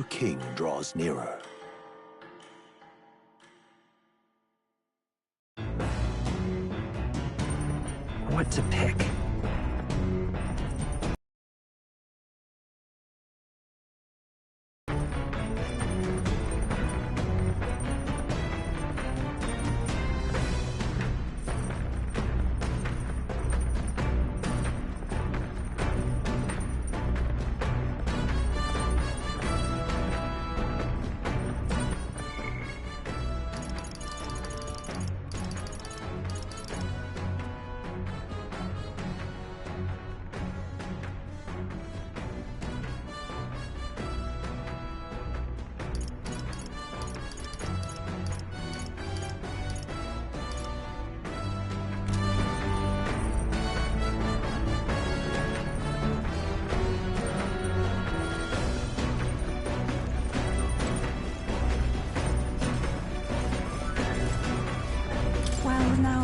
king draws nearer. What to pick? Well, now,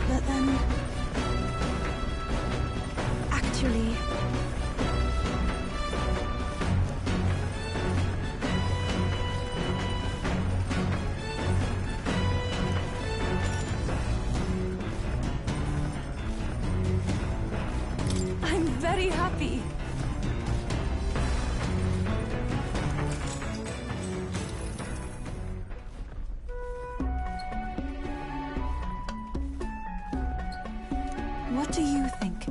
but then... Actually... I'm very happy. What do you think?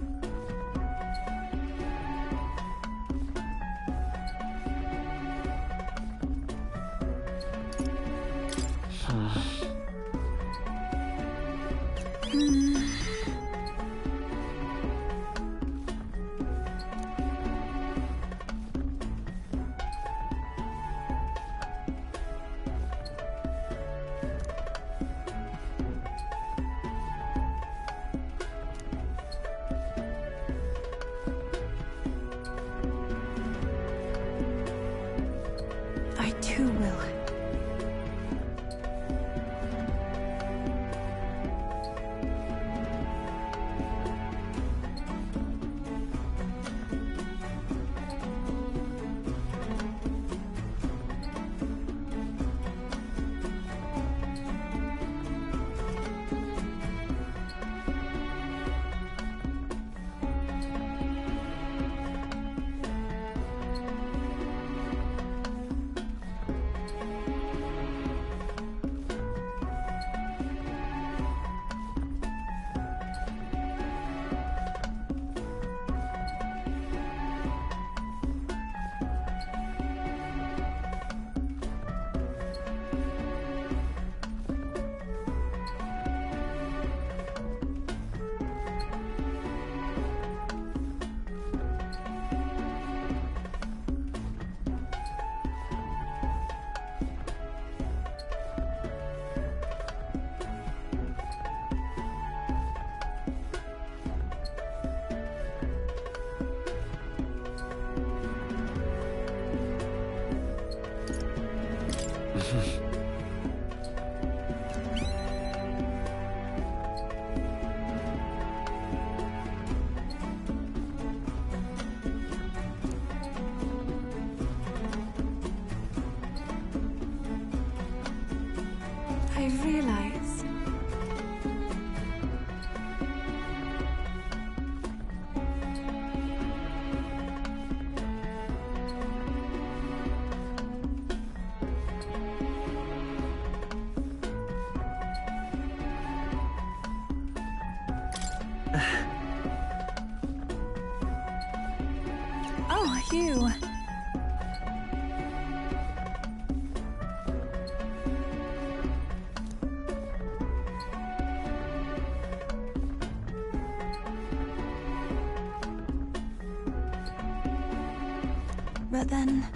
I too will. I realize... Oh, you. But then...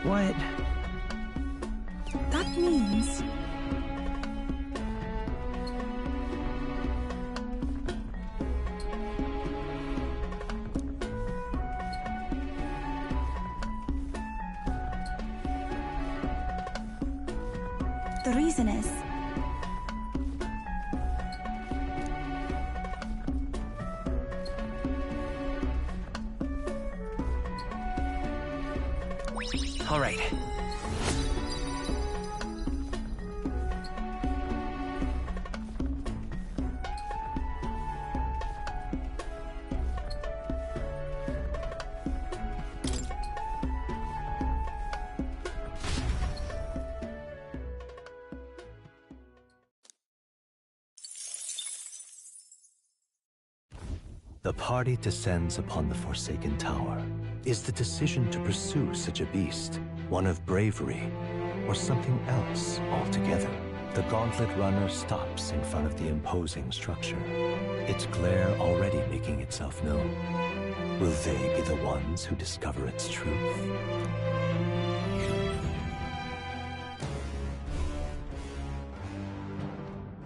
What? That means... The reason is... All right. The party descends upon the Forsaken Tower. Is the decision to pursue such a beast one of bravery or something else altogether? The Gauntlet Runner stops in front of the imposing structure, its glare already making itself known. Will they be the ones who discover its truth?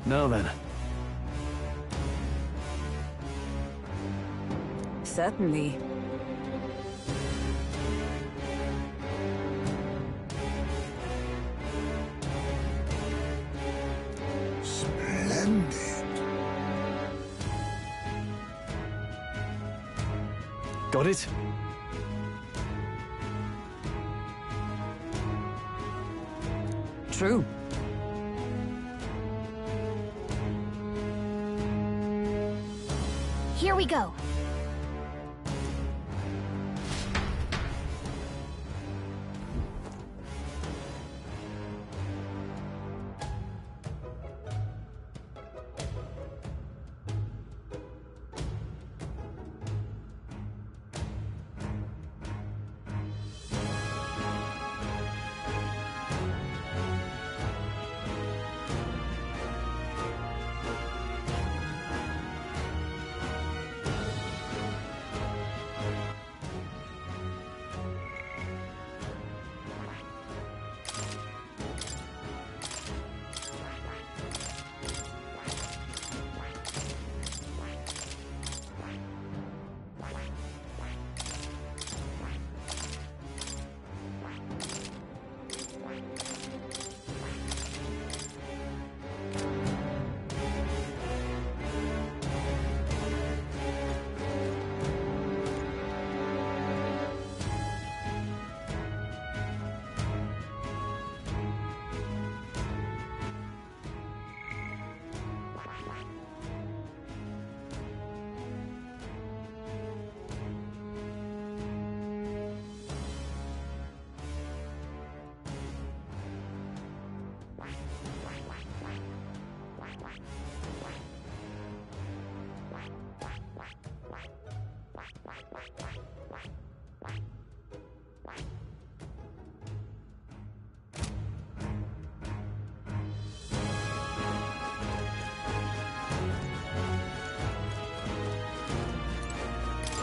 Now then. Certainly. Splendid. Got it? True. Here we go.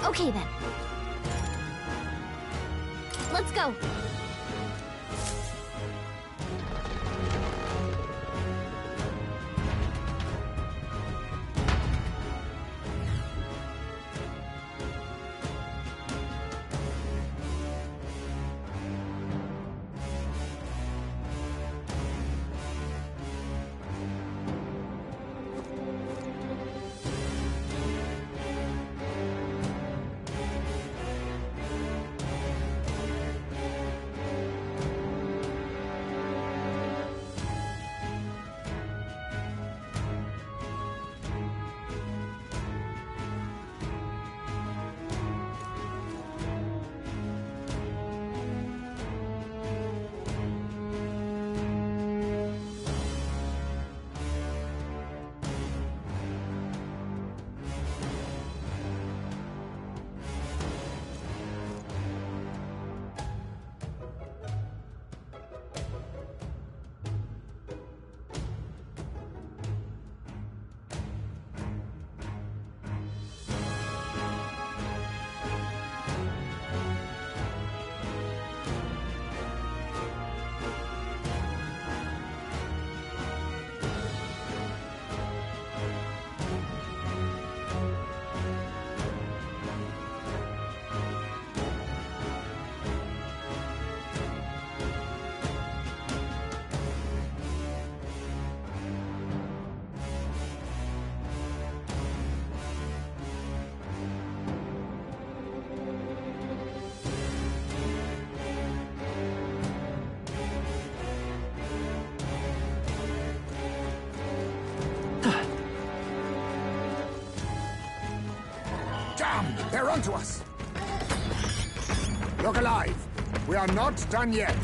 Okay then. Let's go. Damn! They're onto us! Look alive! We are not done yet!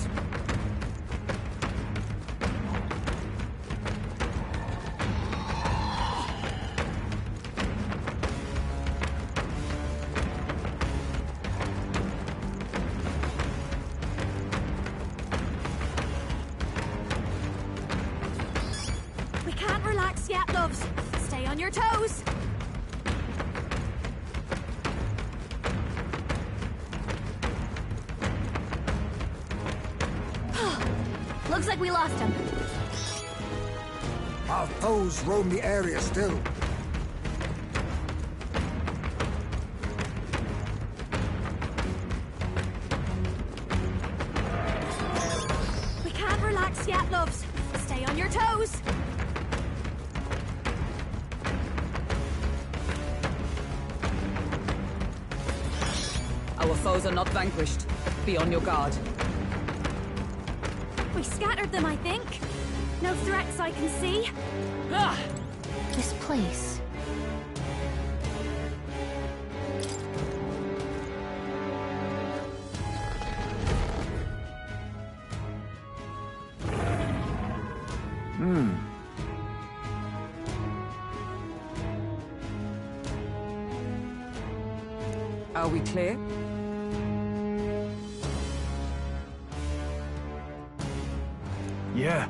We can't relax yet, loves. Stay on your toes. Looks like we lost him. Our foes roam the area still. We can't relax yet, loves. Stay on your toes. Our foes are not vanquished. Be on your guard. We scattered them, I think. No threats I can see. Ah! This place. Are we clear? Yeah.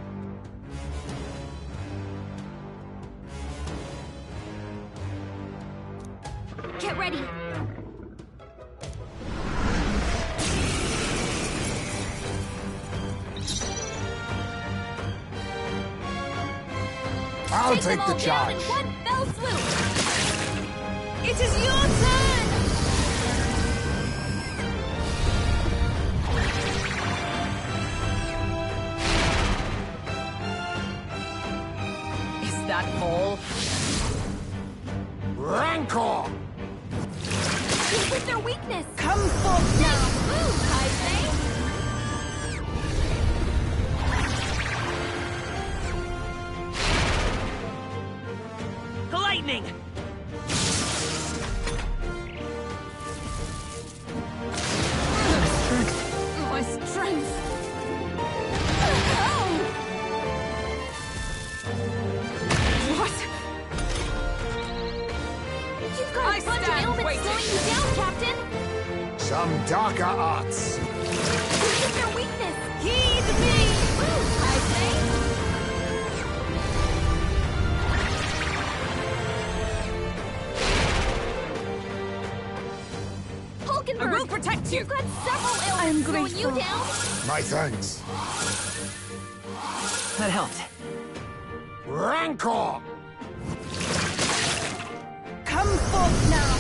Get ready. I'll Take them take all the down charge! in one fell swoop. It is your turn. Is that all? Rancor! Deal with their weakness. Come forth now! Move, I say. Lightning! My strength. Oh! What? You've got I a bunch of stand ailments waiting. slowing you down, Captain. Some darker arts! Deal with their weakness. Heed me! Move, I say. I Hulkenberg, will protect you! you've got several ailments slowing you down. My thanks. That helped. Rancor! Come forth now!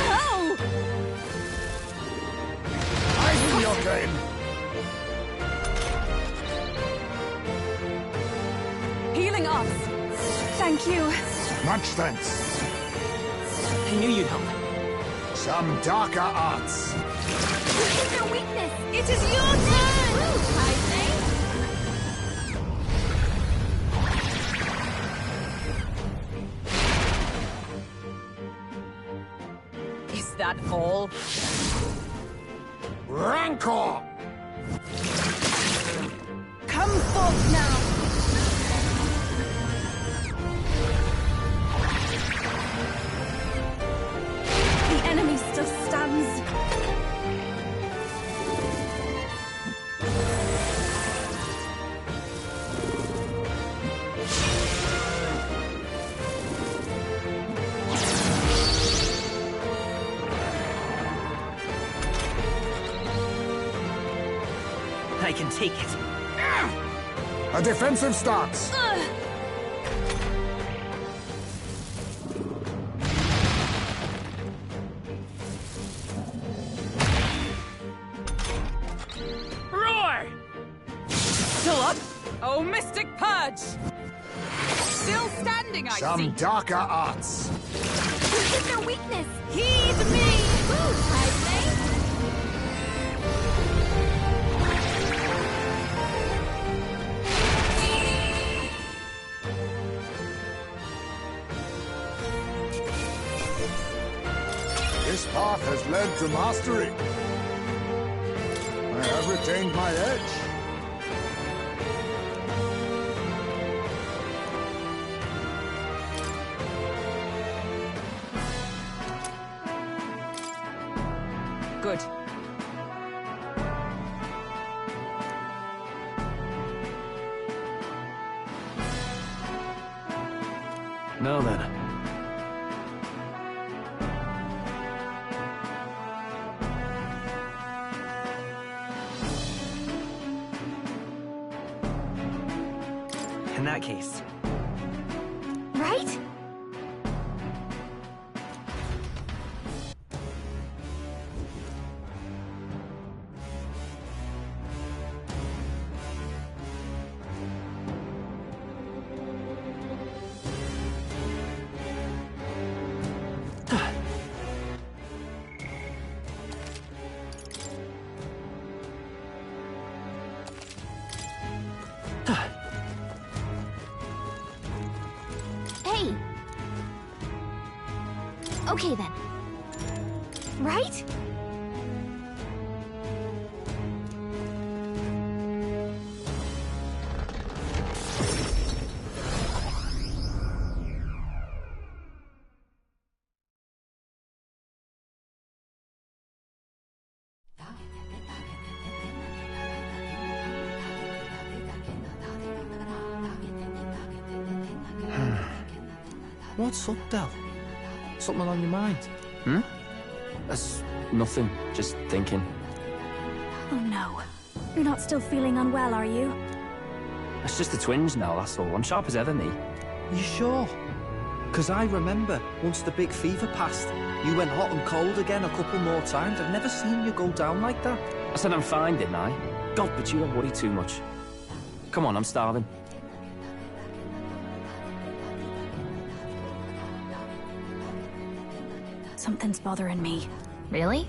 Oh! I see your game! Healing us! Thank you. Much thanks. I knew you'd help. Some darker arts. Deal with their weakness. It is your turn! Move, I say. Is that all? Rancor! Come forth now! The enemy still stands. I can take it. A defensive stance. Roar! Still up? Oh, Mystic Purge! Still standing, I Some see. darker arts. Deal with their weakness. Heed me! Move, I say. This path has led to mastery. I have retained my edge. Good. Now then. In that case. Right? Hey! Okay then. Right? What's up, Del? Something on your mind? That's nothing. Just thinking. Oh no. You're not still feeling unwell, are you? It's just the twinge now, that's all. I'm sharp as ever, me. You sure? Because I remember, once the big fever passed, you went hot and cold again a couple more times. I've never seen you go down like that. I said I'm fine, didn't I? God, but you don't worry too much. Come on, I'm starving. Something's bothering me. Really?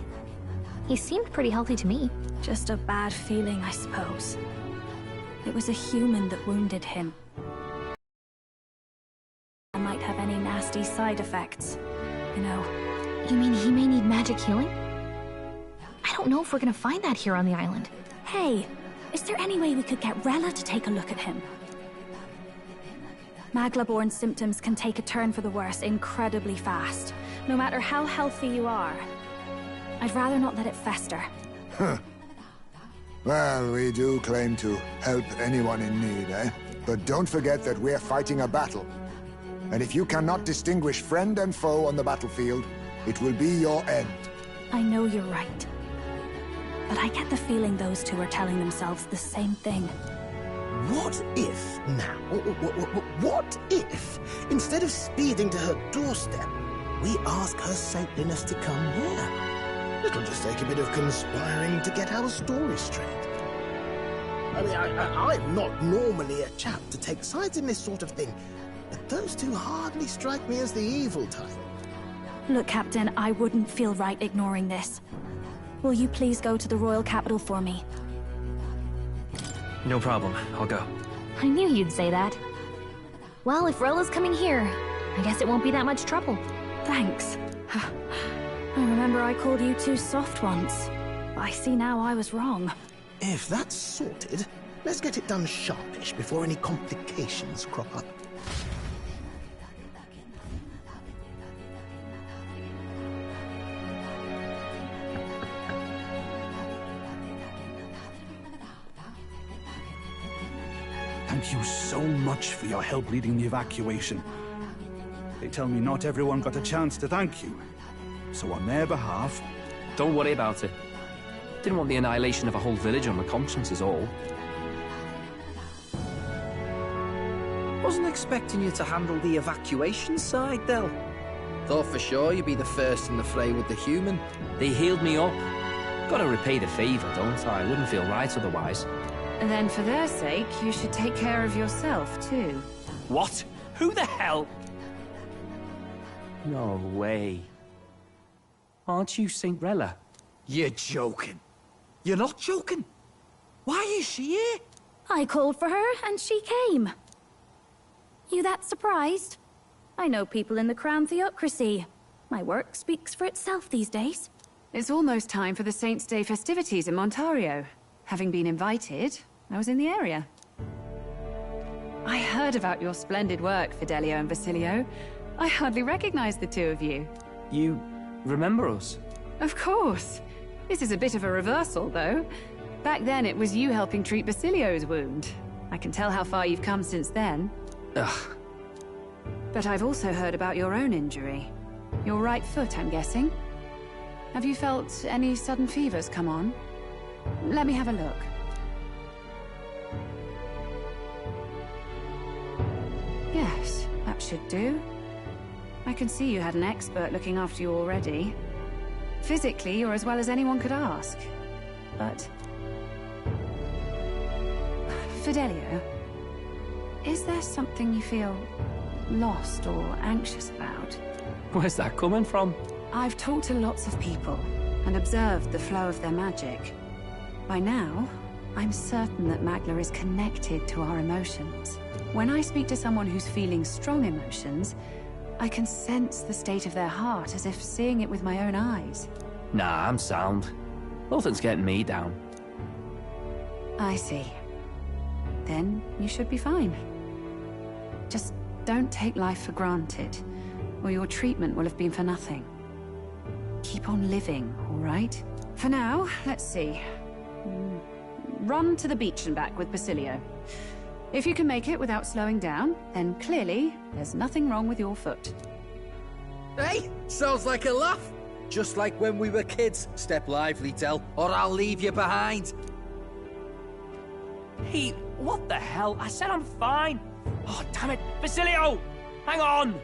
He seemed pretty healthy to me. Just a bad feeling, I suppose. It was a human that wounded him. I might have any nasty side effects. You know. You mean he may need magic healing? I don't know if we're gonna find that here on the island. Hey, is there any way we could get Rella to take a look at him? Magla-born symptoms can take a turn for the worse incredibly fast, no matter how healthy you are. I'd rather not let it fester. Well, we do claim to help anyone in need, eh? But don't forget that we're fighting a battle. And if you cannot distinguish friend and foe on the battlefield, it will be your end. I know you're right. But I get the feeling those two are telling themselves the same thing. What if, now, what if, instead of speeding to her doorstep, we ask her saintliness to come here? It'll just take a bit of conspiring to get our story straight. I mean, I'm not normally a chap to take sides in this sort of thing, but those two hardly strike me as the evil type. Look, Captain, I wouldn't feel right ignoring this. Will you please go to the royal capital for me? No problem. I'll go. I knew you'd say that. Well, if Rella's coming here, I guess it won't be that much trouble. Thanks. I remember I called you too soft once. I see now I was wrong. If that's sorted, let's get it done sharpish before any complications crop up. Thank you so much for your help leading the evacuation. They tell me not everyone got a chance to thank you. So on their behalf... Don't worry about it. Didn't want the annihilation of a whole village on my conscience is all. Wasn't expecting you to handle the evacuation side, Del. Thought for sure you'd be the first in the fray with the human. They healed me up. Gotta repay the favor, don't I? Wouldn't feel right otherwise. And then for their sake, you should take care of yourself, too. What? Who the hell? No way. Aren't you Saint Rella? You're joking. You're not joking. Why is she here? I called for her, and she came. You that surprised? I know people in the Crown Theocracy. My work speaks for itself these days. It's almost time for the Saints' Day festivities in Montario. Having been invited, I was in the area. I heard about your splendid work, Fidelio and Basilio. I hardly recognized the two of you. You remember us? Of course. This is a bit of a reversal, though. Back then, it was you helping treat Basilio's wound. I can tell how far you've come since then. Ugh. But I've also heard about your own injury. Your right foot, I'm guessing. Have you felt any sudden fevers come on? Let me have a look. Yes, that should do. I can see you had an expert looking after you already. Physically, you're as well as anyone could ask. But... Fidelio, is there something you feel lost or anxious about? Where's that coming from? I've talked to lots of people and observed the flow of their magic. By now, I'm certain that Magla is connected to our emotions. When I speak to someone who's feeling strong emotions, I can sense the state of their heart as if seeing it with my own eyes. Nah, I'm sound. Nothing's getting me down. I see. Then you should be fine. Just don't take life for granted, or your treatment will have been for nothing. Keep on living, all right? For now, let's see. Run to the beach and back with Basilio. If you can make it without slowing down, then clearly there's nothing wrong with your foot. Hey, sounds like a laugh. Just like when we were kids. Step lively, Del, or I'll leave you behind. Hey, what the hell? I said I'm fine. Oh, damn it. Basilio! Hang on!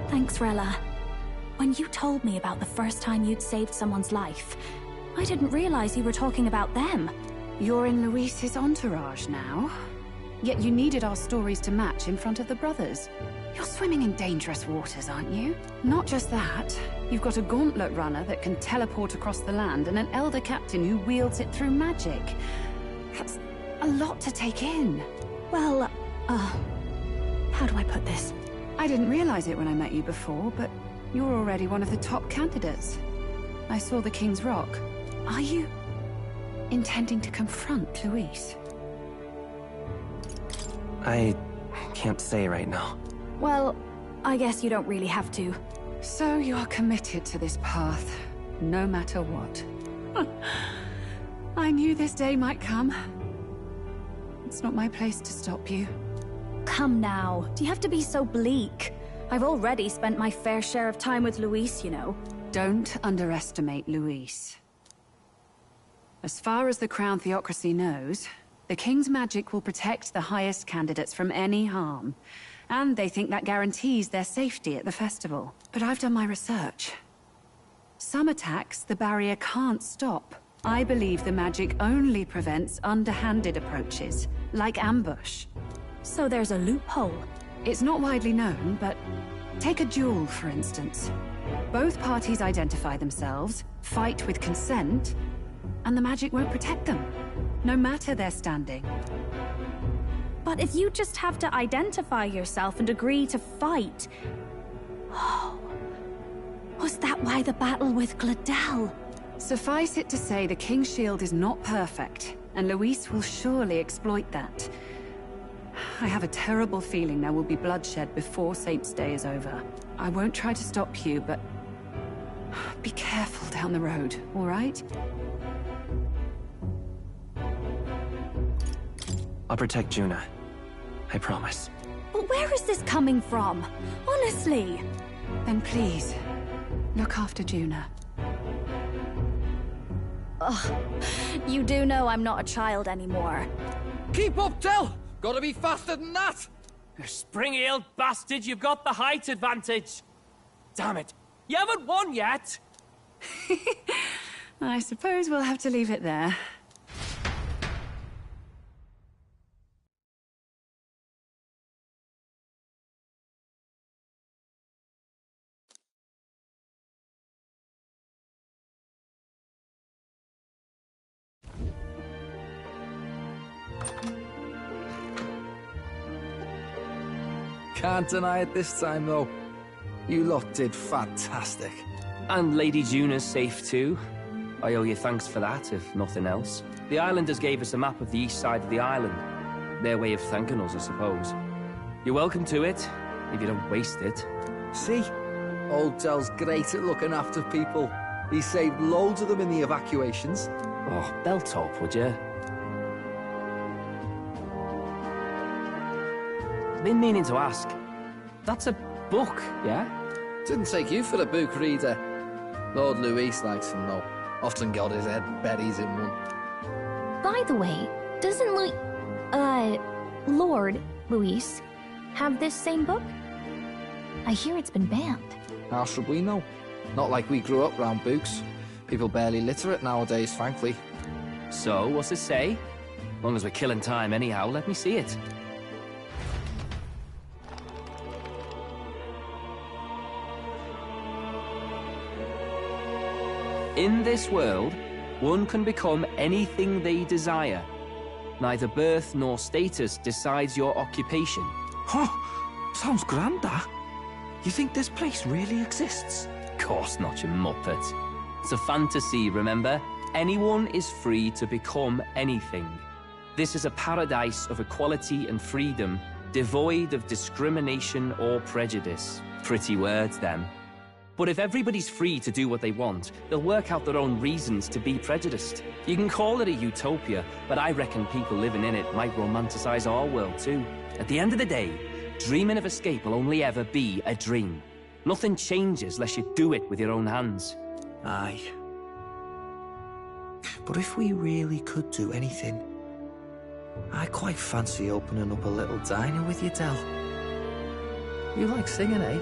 Thanks, Rella. When you told me about the first time you'd saved someone's life, I didn't realize you were talking about them. You're in Luis's entourage now. Yet you needed our stories to match in front of the brothers. You're swimming in dangerous waters, aren't you? Not just that, you've got a gauntlet runner that can teleport across the land and an elder captain who wields it through magic. That's a lot to take in. Well, how do I put this? I didn't realize it when I met you before, but you're already one of the top candidates. I saw the King's Rock. Are you intending to confront Luis? I can't say right now. Well, I guess you don't really have to. So you're committed to this path, no matter what. I knew this day might come. It's not my place to stop you. Come now, do you have to be so bleak? I've already spent my fair share of time with Luis, you know. Don't underestimate Luis. As far as the Crown Theocracy knows, the King's magic will protect the highest candidates from any harm. And they think that guarantees their safety at the festival. But I've done my research. Some attacks the barrier can't stop. I believe the magic only prevents underhanded approaches, like ambush. So there's a loophole. It's not widely known, but take a duel, for instance. Both parties identify themselves, fight with consent, and the magic won't protect them, no matter their standing. But if you just have to identify yourself and agree to fight... Oh... Was that why the battle with Gladel? Suffice it to say the King's Shield is not perfect, and Luis will surely exploit that. I have a terrible feeling there will be bloodshed before Saints' Day is over. I won't try to stop you, but... be careful down the road, all right? I'll protect Juna. I promise. But where is this coming from? Honestly! Then please, look after Juna. Ugh. You do know I'm not a child anymore. Keep up, Del! Gotta be faster than that! You spring-heeled bastard, you've got the height advantage. Damn it. You haven't won yet. I suppose we'll have to leave it there. Can't deny it this time, though. You lot did fantastic. And Lady Juna's safe too. I owe you thanks for that, if nothing else. The islanders gave us a map of the east side of the island. Their way of thanking us, I suppose. You're welcome to it, if you don't waste it. See? Old Dell's great at looking after people. He saved loads of them in the evacuations. Oh, belt up, would you? Been meaning to ask. That's a book, yeah? Didn't take you for a book reader. Lord Luis likes them though. Often got his head berries in one. By the way, doesn't Lord Luis have this same book? I hear it's been banned. How should we know? Not like we grew up round books. People barely literate nowadays, frankly. So, what's it say? As long as we're killing time anyhow, let me see it. In this world, one can become anything they desire. Neither birth nor status decides your occupation. Huh? Sounds grand, that. You think this place really exists? Of course not, you muppet. It's a fantasy, remember? Anyone is free to become anything. This is a paradise of equality and freedom, devoid of discrimination or prejudice. Pretty words, them. But if everybody's free to do what they want, they'll work out their own reasons to be prejudiced. You can call it a utopia, but I reckon people living in it might romanticize our world too. At the end of the day, dreaming of escape will only ever be a dream. Nothing changes unless you do it with your own hands. Aye. But if we really could do anything, I quite fancy opening up a little diner with you, Del. You like singing, eh?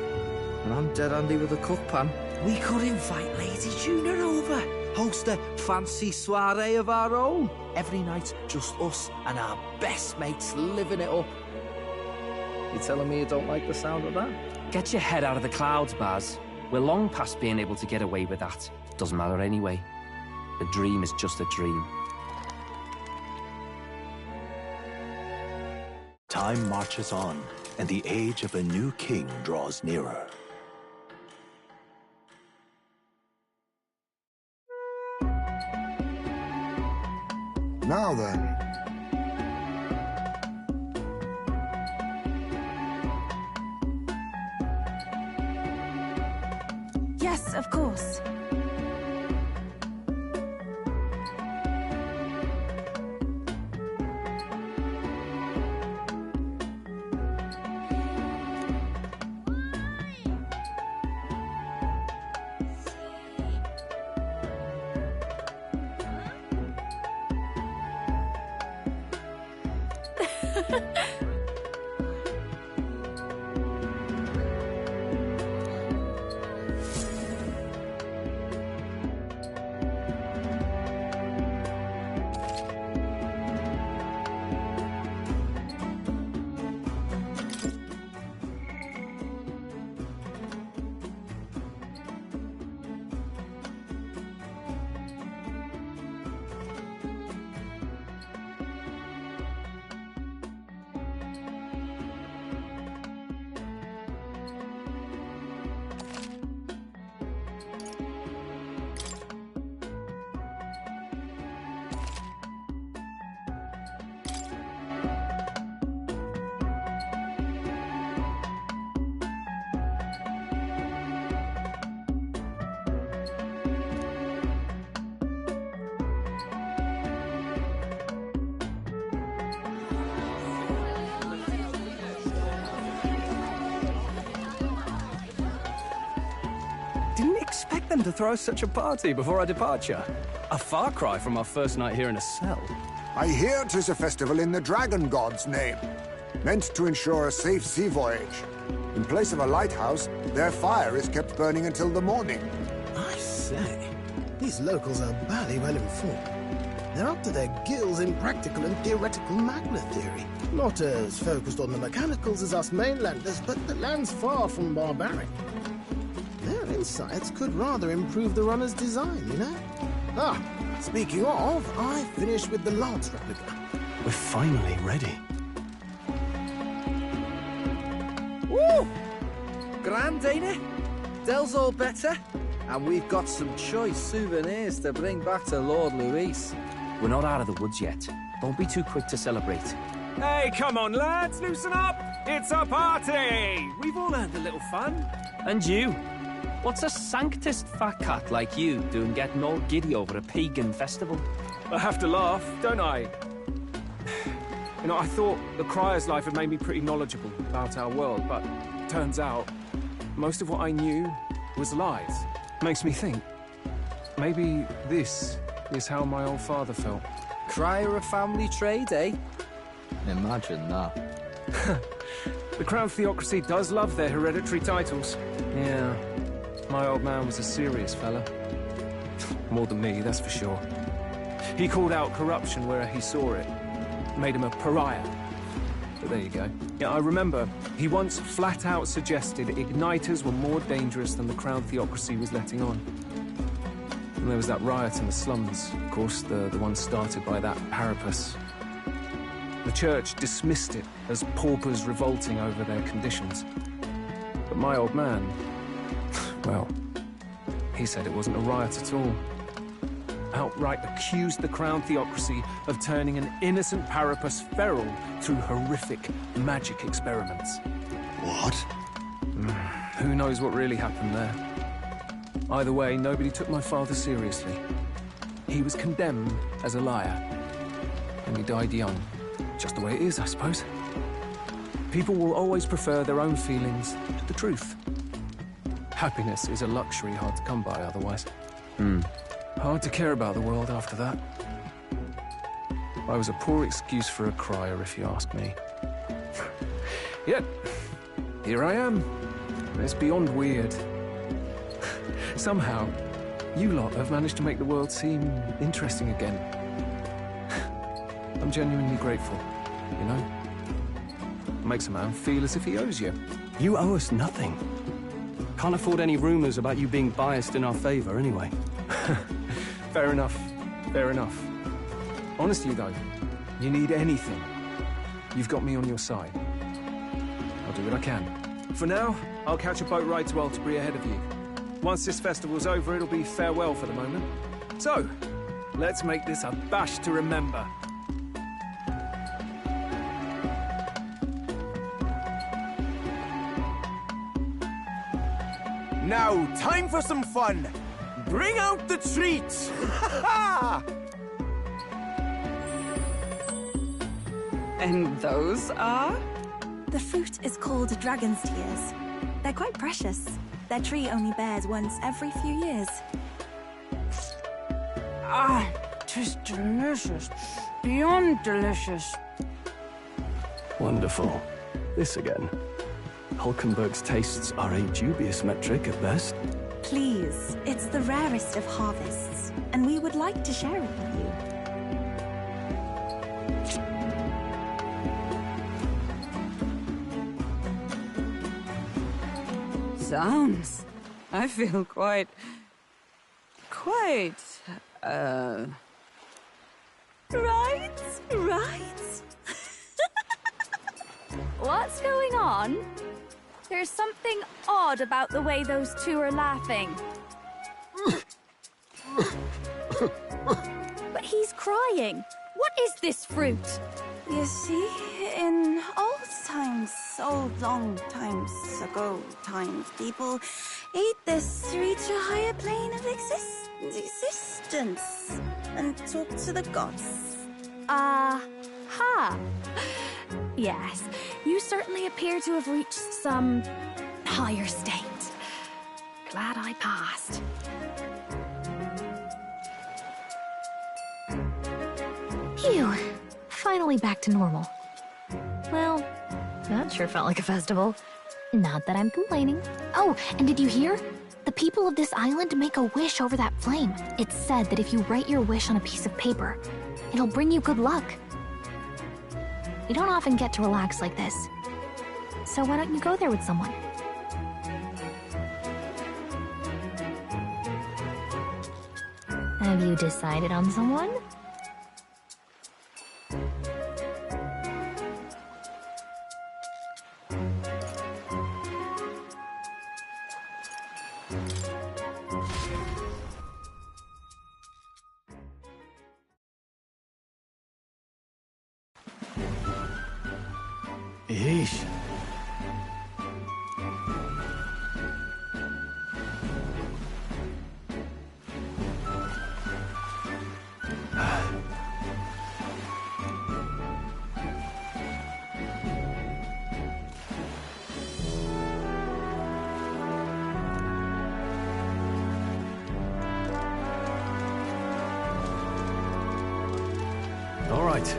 And I'm dead handy with a cook pan. We could invite Lady Juna over. Host a fancy soiree of our own. Every night, just us and our best mates living it up. You telling me you don't like the sound of that? Get your head out of the clouds, Baz. We're long past being able to get away with that. Doesn't matter anyway. A dream is just a dream. Time marches on, and the age of a new king draws nearer. Now then. Yes, of course. Didn't expect them to throw such a party before our departure. A far cry from our first night here in a cell. I hear 'tis a festival in the Dragon God's name, meant to ensure a safe sea voyage. In place of a lighthouse, their fire is kept burning until the morning. I say, these locals are badly well informed. They're up to their gills in practical and theoretical magna theory. Not as focused on the mechanicals as us mainlanders, but the land's far from barbaric. Their insights could rather improve the runner's design, you know? Ah, speaking of, I finished with the Lance replica. We're finally ready. Woo! Grand, ain't it? Dell's all better. And we've got some choice souvenirs to bring back to Lord Luis. We're not out of the woods yet. Don't be too quick to celebrate. Hey, come on, lads, loosen up! It's a party! We've all earned a little fun. And you? What's a sanctist fat cat like you doing getting all giddy over a pagan festival? I have to laugh, don't I? You know, I thought the Crier's life had made me pretty knowledgeable about our world, but turns out most of what I knew was lies. Makes me think, maybe this is how my old father felt. Crier a family trade, eh? Imagine that. The Crown Theocracy does love their hereditary titles. Yeah, my old man was a serious fella. More than me, that's for sure. He called out corruption where he saw it. Made him a pariah. But there you go. Yeah, I remember he once flat out suggested igniters were more dangerous than the Crown Theocracy was letting on. And there was that riot in the slums, of course, the one started by that Parapus. The church dismissed it as paupers revolting over their conditions. But my old man, well, he said it wasn't a riot at all. Outright accused the Crown Theocracy of turning an innocent Parapus feral through horrific magic experiments. What? Who knows what really happened there? Either way, nobody took my father seriously. He was condemned as a liar, and he died young. Just the way it is, I suppose. People will always prefer their own feelings to the truth. Happiness is a luxury hard to come by otherwise. Hard to care about the world after that. I was a poor excuse for a crier, if you ask me. Yet, here I am. It's beyond weird. Somehow, you lot have managed to make the world seem interesting again. I'm genuinely grateful, you know? Makes a man feel as if he owes you. You owe us nothing. Can't afford any rumors about you being biased in our favor, anyway. Fair enough. Fair enough. Honestly, though, you need anything, you've got me on your side. I'll do what I can. For now, I'll catch a boat ride to Altabury ahead of you. Once this festival's over, it'll be farewell for the moment. So, let's make this a bash to remember. Now, time for some fun! Bring out the treats! And those are? The fruit is called dragon's tears. They're quite precious. Their tree only bears once every few years. Ah, 'tis delicious. Beyond delicious. Wonderful. This again. Hulkenberg's tastes are a dubious metric at best. Please, it's the rarest of harvests, and we would like to share it with you. Sounds. I feel quite... Right? What's going on? There's something odd about the way those two are laughing. But he's crying. What is this fruit? You see, in long times ago, people ate this to reach a higher plane of existence and talk to the gods. Ha! Yes, you certainly appear to have reached some higher state. Glad I passed. Phew. Finally back to normal. Well, that sure felt like a festival. Not that I'm complaining. Oh, and did you hear? The people of this island make a wish over that flame. It's said that if you write your wish on a piece of paper, it'll bring you good luck. You don't often get to relax like this. So why don't you go there with someone? Have you decided on someone? Yeesh. All right.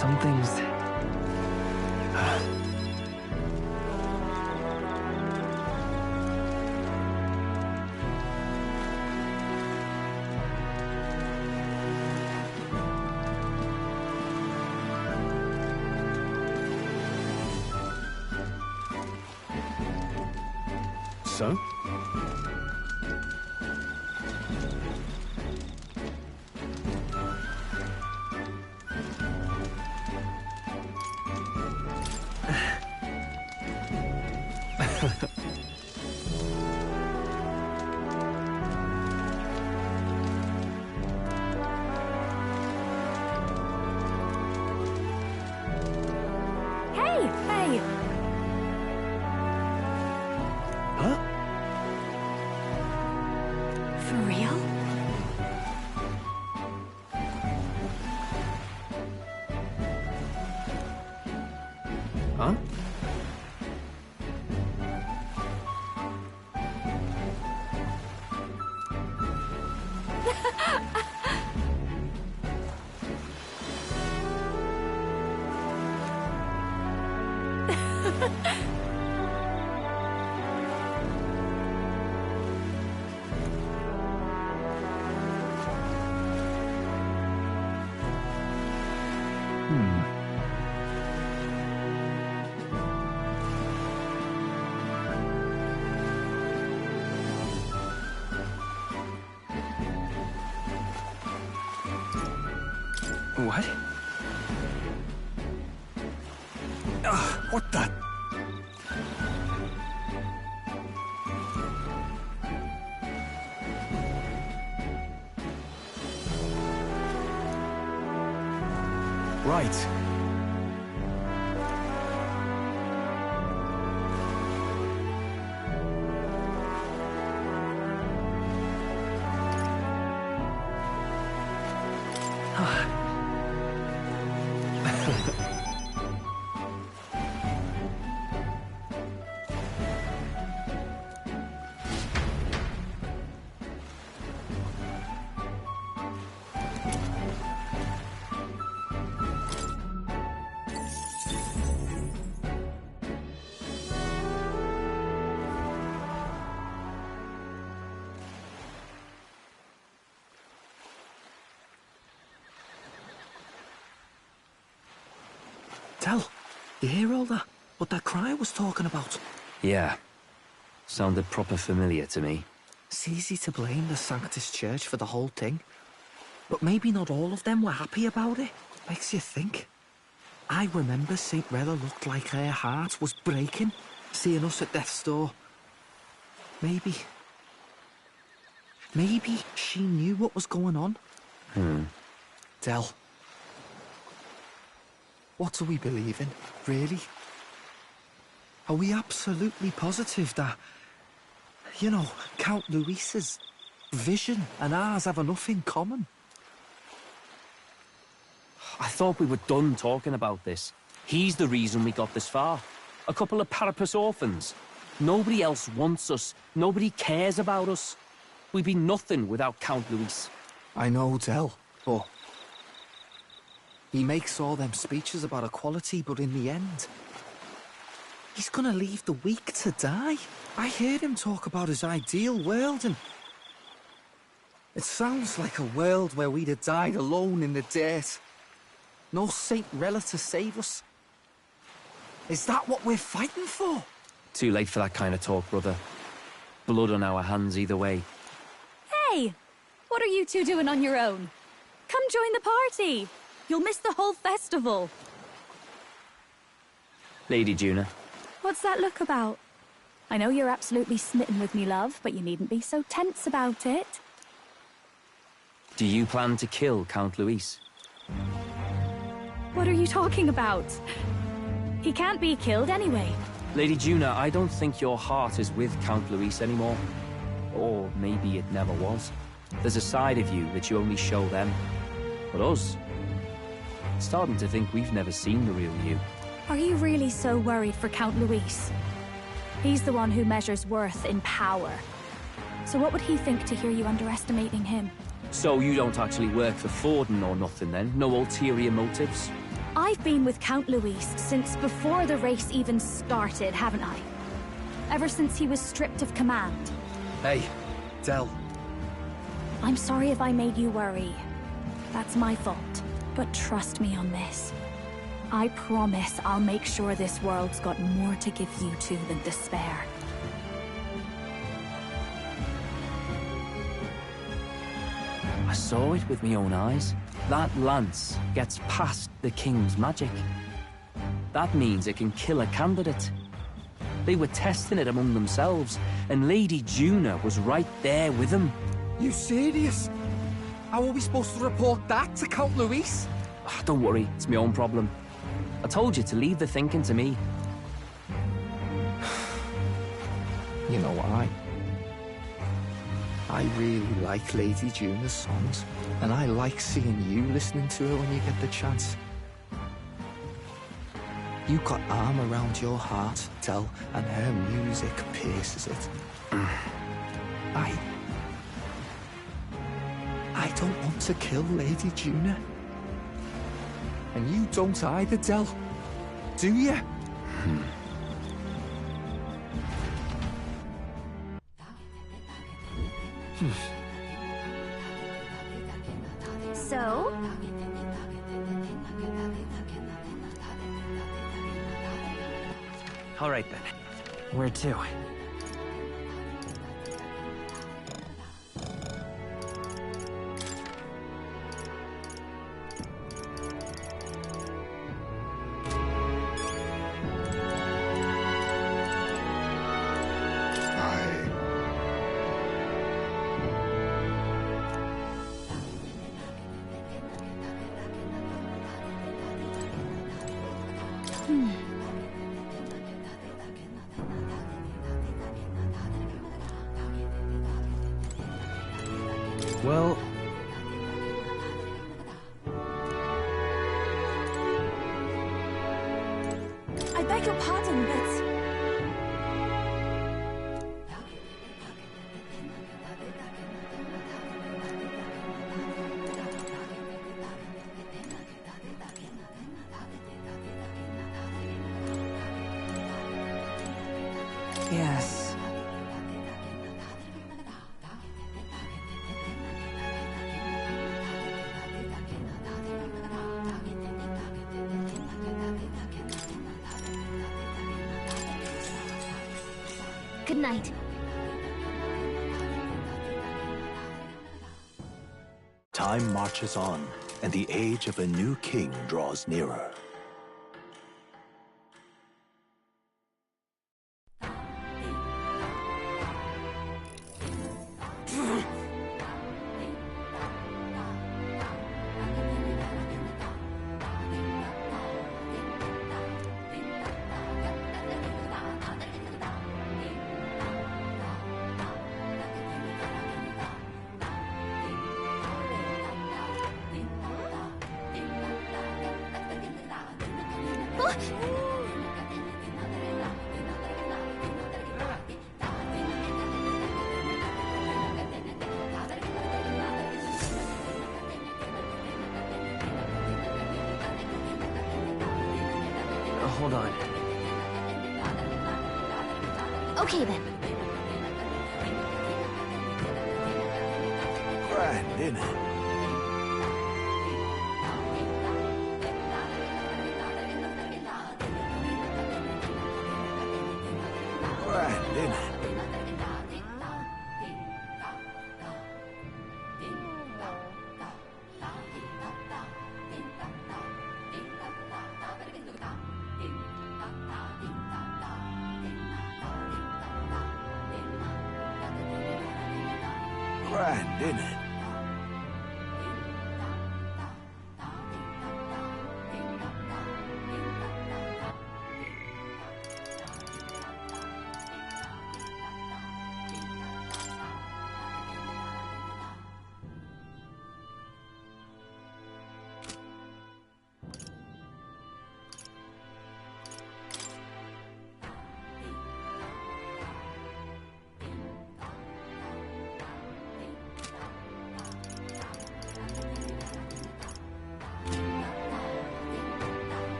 Something's... So? Hey! Hey! Huh? For real? Huh? What? What the? Right. Tell, you hear all that? What that cry was talking about? Yeah. Sounded proper familiar to me. It's easy to blame the Sanctus Church for the whole thing. But maybe not all of them were happy about it. Makes you think. I remember St. Rella looked like her heart was breaking, seeing us at death's door. Maybe she knew what was going on. Del, what do we believe in, really? Are we absolutely positive that, you know, Count Luis's vision and ours have enough in common? I thought we were done talking about this. He's the reason we got this far. A couple of Parapus orphans. Nobody else wants us. Nobody cares about us. We'd be nothing without Count Luis. I know, Del, but... he makes all them speeches about equality, but in the end... he's gonna leave the weak to die. I heard him talk about his ideal world, and... it sounds like a world where we'd have died alone in the dirt. No Saint Rella to save us? Is that what we're fighting for? Too late for that kind of talk, brother. Blood on our hands either way. Hey! What are you two doing on your own? Come join the party! You'll miss the whole festival. Lady Juna. What's that look about? I know you're absolutely smitten with me, love, but you needn't be so tense about it. Do you plan to kill Count Luis? What are you talking about? He can't be killed anyway. Lady Juna, I don't think your heart is with Count Luis anymore. Or maybe it never was. There's a side of you that you only show them. But us? Starting to think we've never seen the real you. Are you really so worried for Count Luis? He's the one who measures worth in power. So what would he think to hear you underestimating him? So you don't actually work for Forden or nothing then? No ulterior motives? I've been with Count Luis since before the race even started, haven't I? Ever since he was stripped of command. Hey, Del. I'm sorry if I made you worry. That's my fault. But trust me on this. I promise I'll make sure this world's got more to give you two than despair. I saw it with my own eyes. That lance gets past the king's magic. That means it can kill a candidate. They were testing it among themselves, and Lady Juna was right there with them. You serious? How are we supposed to report that to Count Luis? Don't worry, it's my own problem. I told you to leave the thinking to me. You know what, I really like Lady Juna's songs, and I like seeing you listening to her when you get the chance. You got arm around your heart, Del, and her music pierces it. I don't want to kill Lady Juna. And you don't either, Del. Do you? So? All right then. Where to? Well... I beg your pardon, but... Yes. Good night. Time marches on, and the age of a new king draws nearer. Hold on. Okay then. Grand, innit? innit? Grand, innit?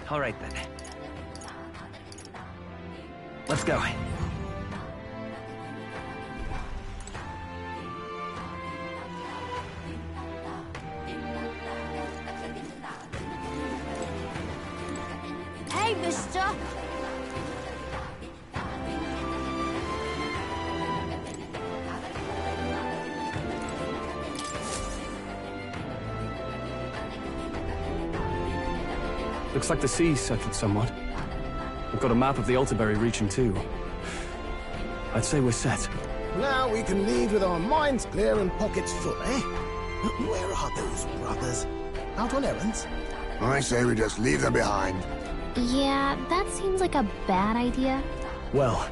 All right, then. Let's go. Hey, mister! Looks like the sea's settled somewhat. We've got a map of the Altaberry region too. I'd say we're set. Now we can leave with our minds clear and pockets full, eh? Where are those brothers? Out on errands? I say we just leave them behind. Yeah, that seems like a bad idea. Well,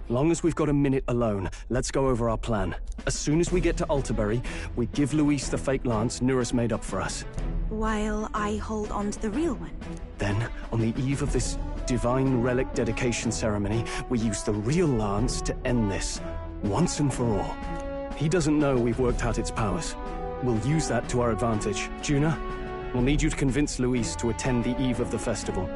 long as we've got a minute alone, let's go over our plan. As soon as we get to Altaberry, we give Luis the fake lance Nuris made up for us. While I hold on to the real one. Then, on the eve of this divine relic dedication ceremony, we use the real lance to end this, once and for all. He doesn't know we've worked out its powers. We'll use that to our advantage. Juna, we'll need you to convince Luis to attend the eve of the festival.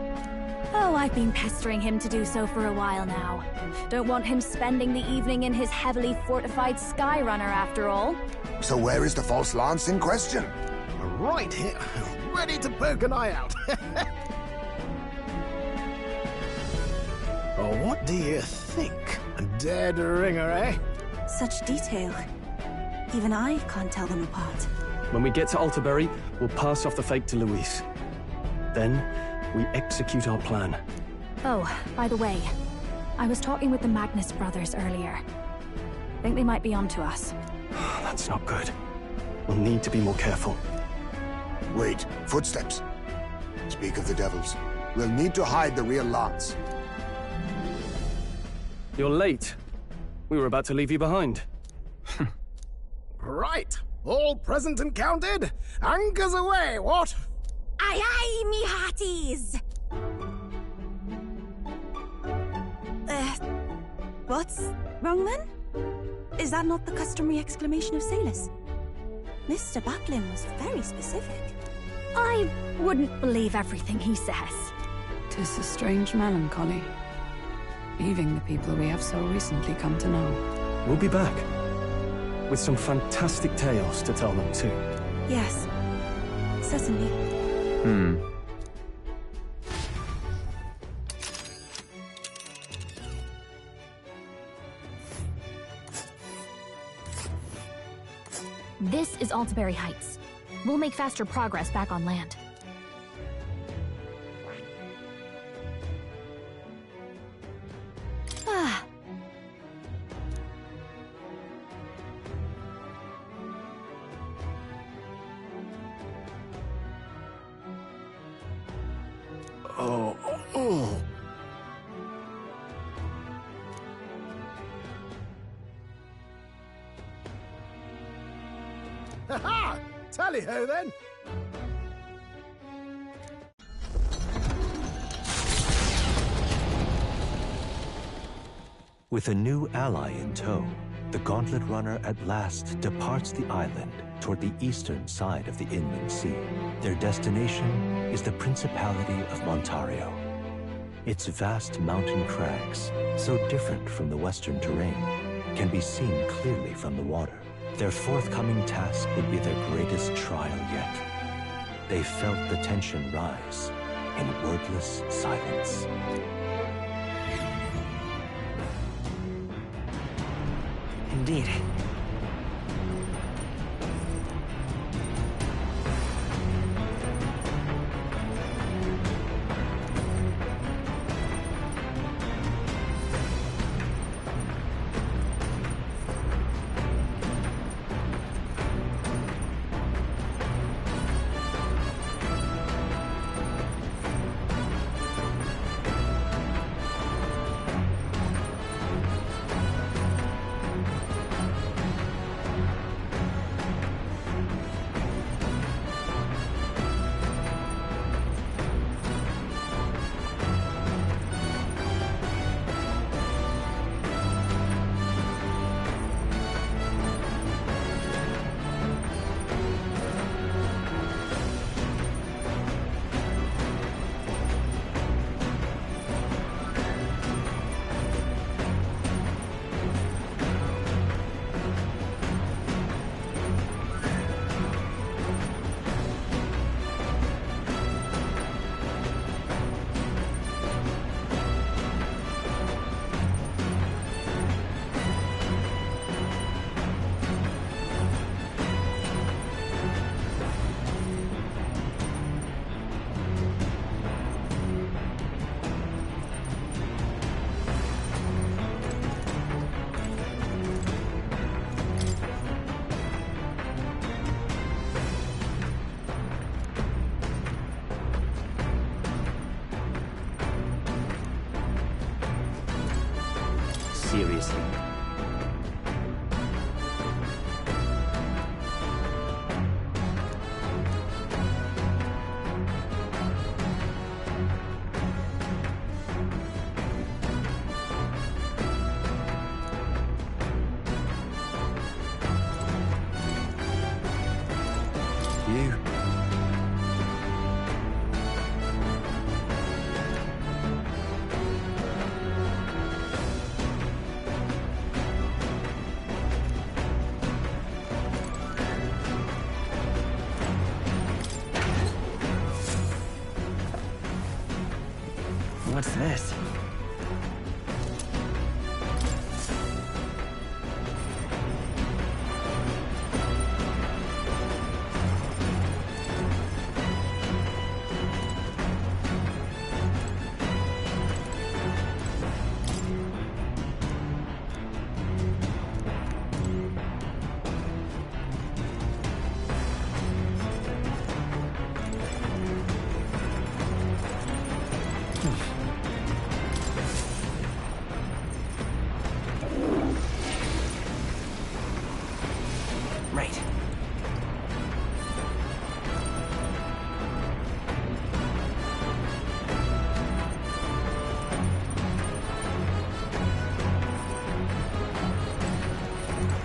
Oh, I've been pestering him to do so for a while now. Don't want him spending the evening in his heavily fortified Skyrunner after all. So where is the false lance in question? Right here, ready to poke an eye out. Oh, what do you think? A dead ringer, eh? Such detail. Even I can't tell them apart. When we get to Altaberry, we'll pass off the fake to Luis. Then, we execute our plan. Oh, by the way, I was talking with the Magnus brothers earlier. Think they might be onto us. That's not good. We'll need to be more careful. Wait, footsteps. Speak of the devils. We'll need to hide the real lance. You're late. We were about to leave you behind. Right, all present and counted. Anchors away, what? Aye, aye, me hearties! What's wrong then? Is that not the customary exclamation of sailors? Mr. Buckland was very specific. I wouldn't believe everything he says. 'Tis a strange melancholy, leaving the people we have so recently come to know. We'll be back. With some fantastic tales to tell them too. Yes, certainly. This is Altaberry Heights. We'll make faster progress back on land. Ah. Oh. Ha-ha! Tally-ho, then! With a new ally in tow, the Gauntlet Runner at last departs the island toward the eastern side of the inland sea. Their destination is the Principality of Montario. Its vast mountain crags, so different from the western terrain, can be seen clearly from the water. Their forthcoming task would be their greatest trial yet. They felt the tension rise in wordless silence. indeed. Seriously. You. What's this? Right.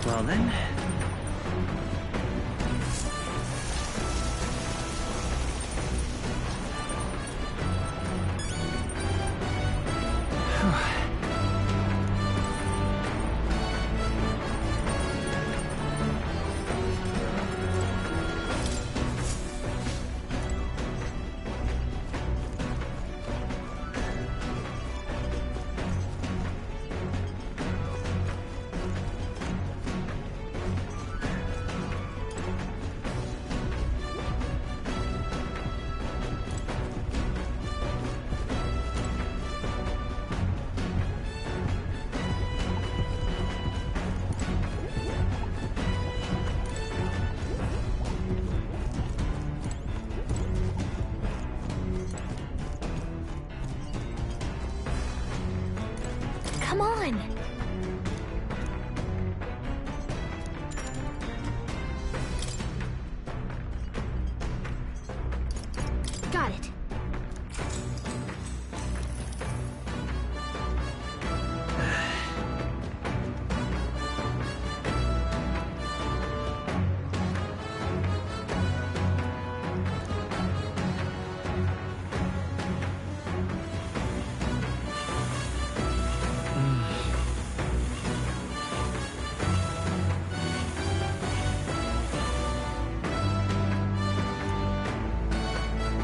Well then. Come on! Got it.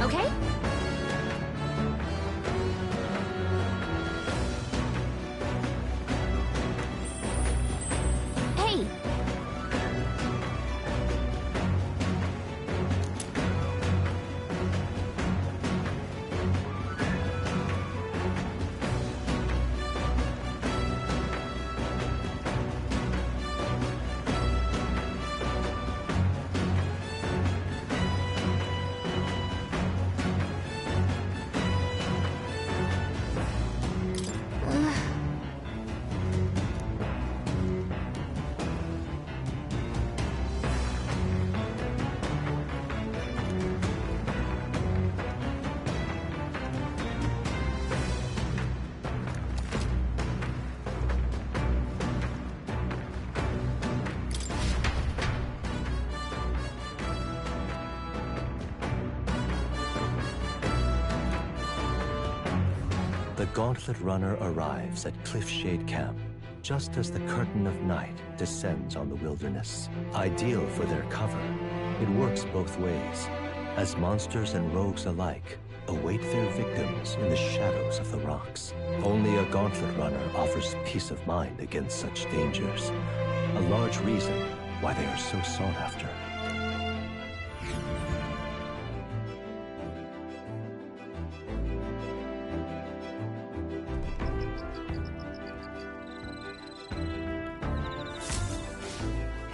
Okay? The Gauntlet Runner arrives at Cliffshade Camp just as the curtain of night descends on the wilderness. Ideal for their cover, it works both ways, as monsters and rogues alike await their victims in the shadows of the rocks. Only a Gauntlet Runner offers peace of mind against such dangers, a large reason why they are so sought after.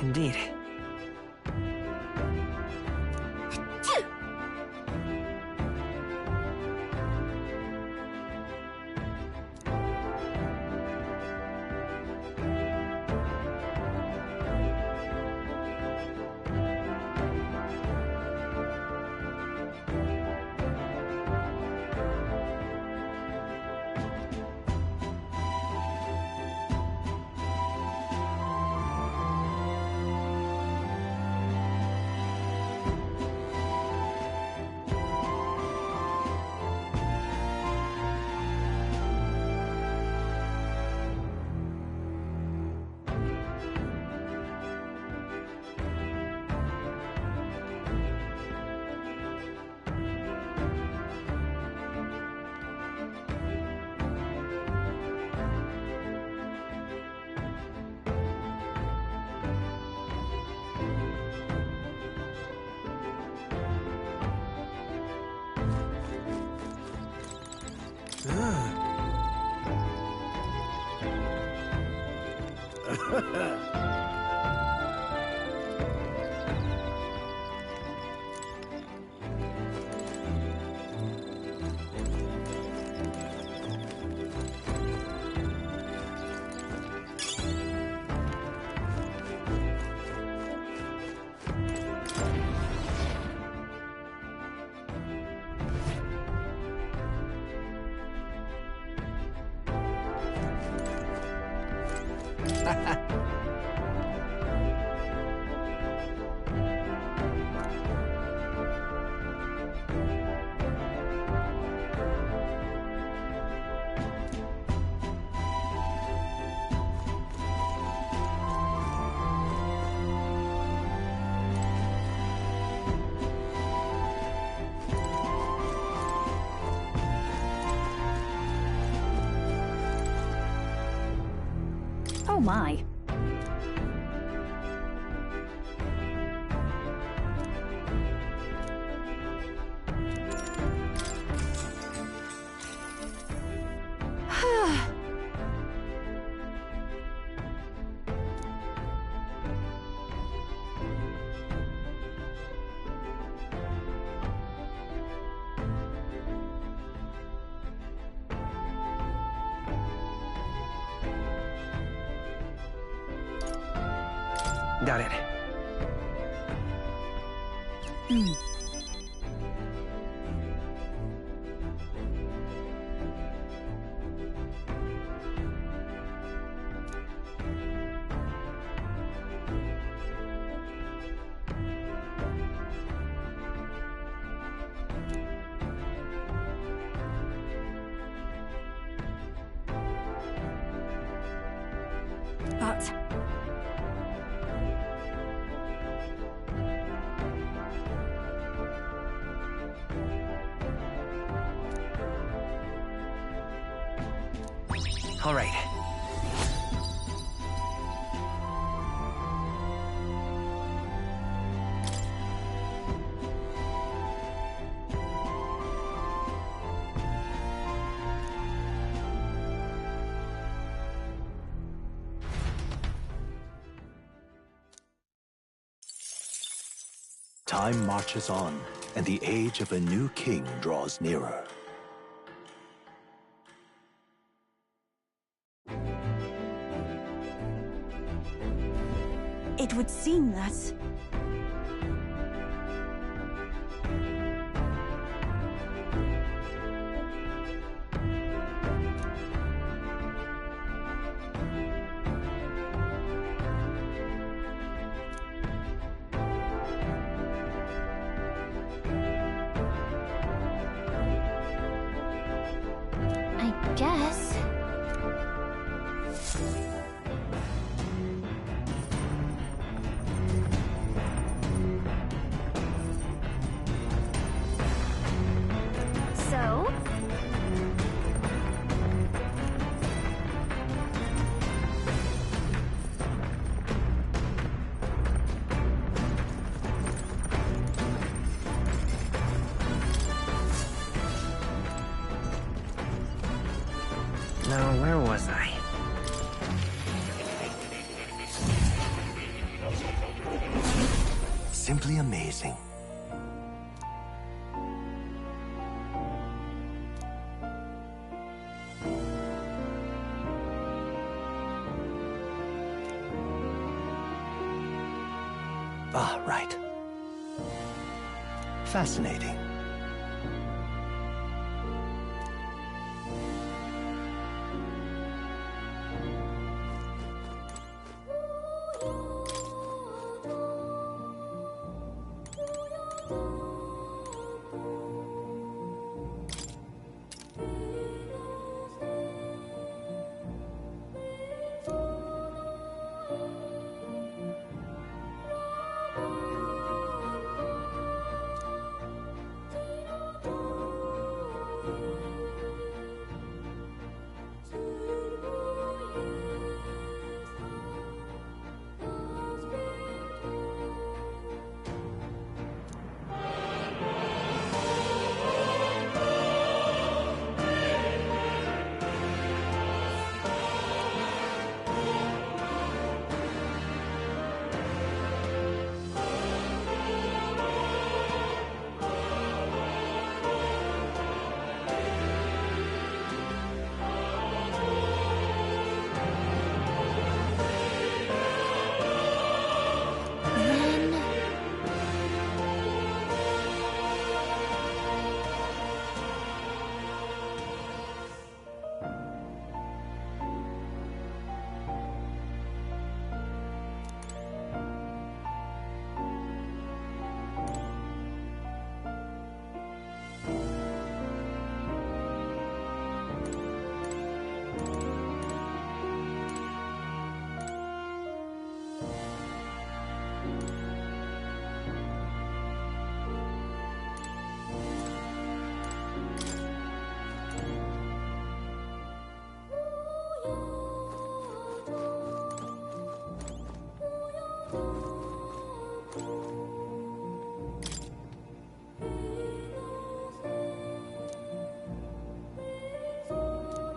Indeed. Oh my. Got it. But... All right. Time marches on, and the age of a new king draws nearer. It would seem that... I Guess. So? Now, where was I? Simply amazing. Ah, right. Fascinating.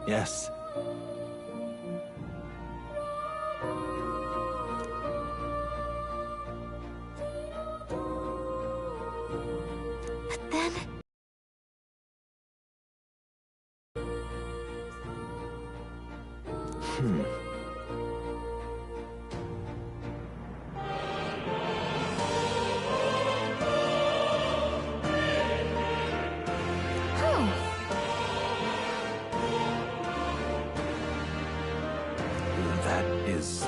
Yes. But then... That is...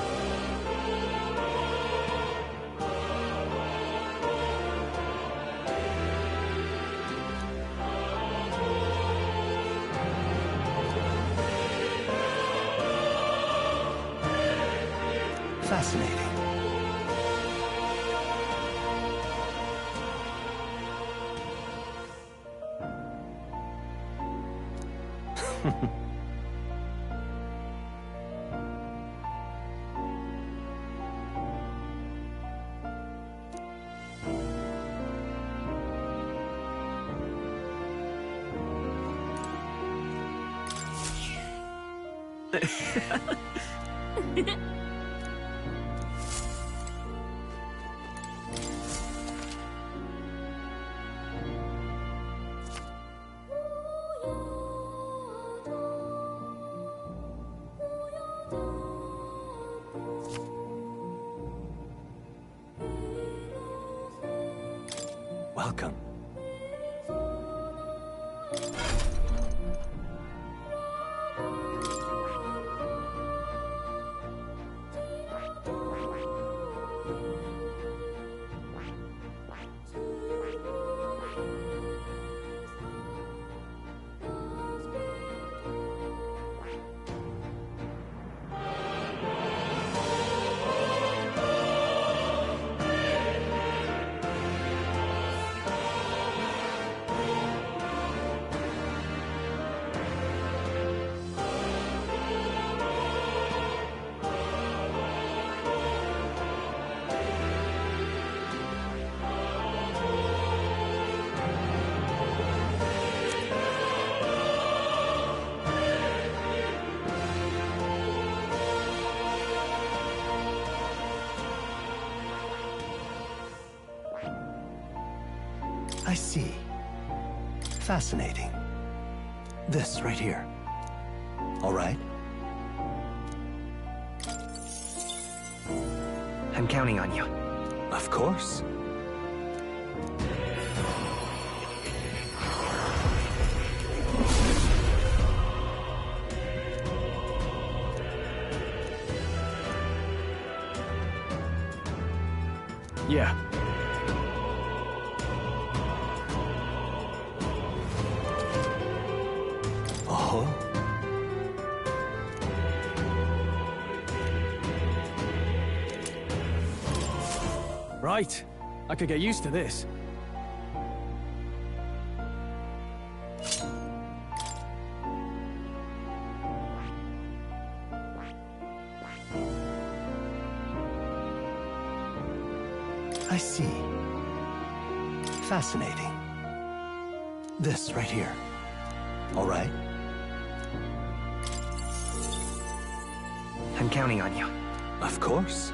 fascinating. Welcome. I see. Fascinating. This right here. All right? I'm counting on you. Of course. Yeah. Oh? Right. I could get used to this. I see. Fascinating. This right here. All right? I'm counting on you. Of course.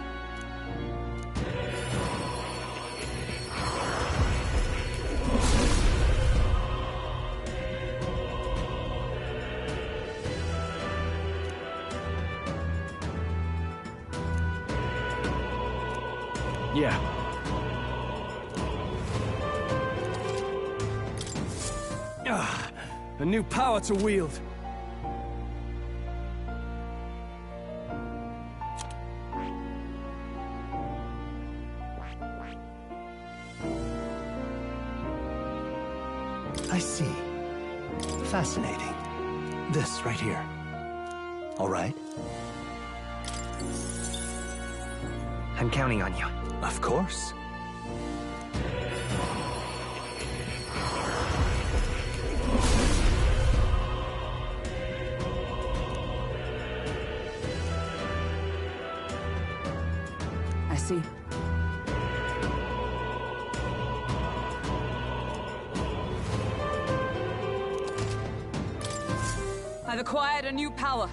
Yeah. Ah, a new power to wield. I see. Fascinating. This right here. All right? I'm counting on you. Of course. I see. I've acquired a new power.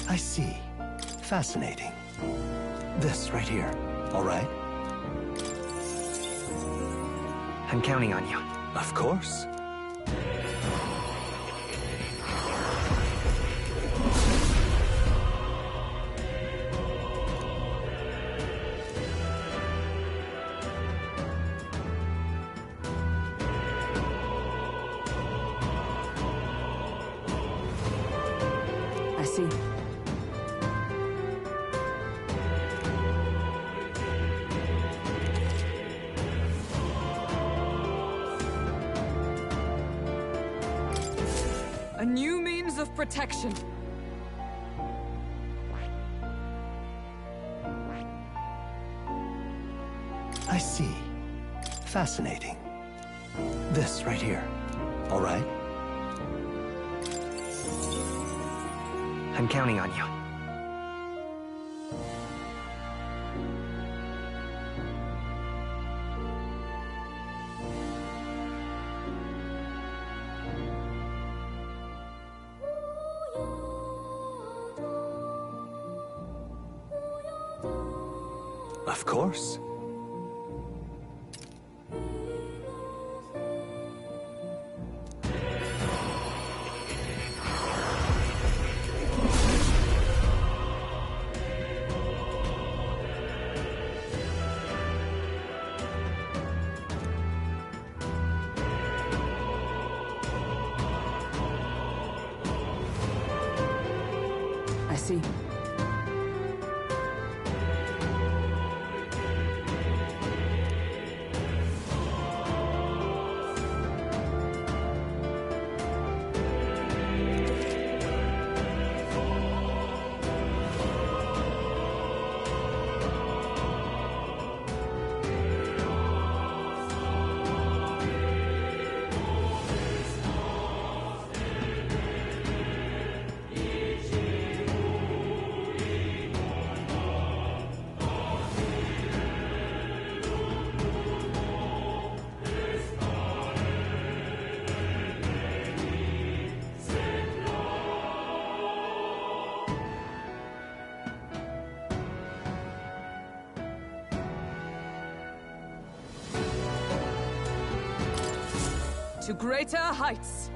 I see. Fascinating. This right here. All right? I'm counting on you. Of course. I see. A new means of protection. I see. Fascinating. This right here. All right? I'm counting on you. Of course. I see. to greater heights.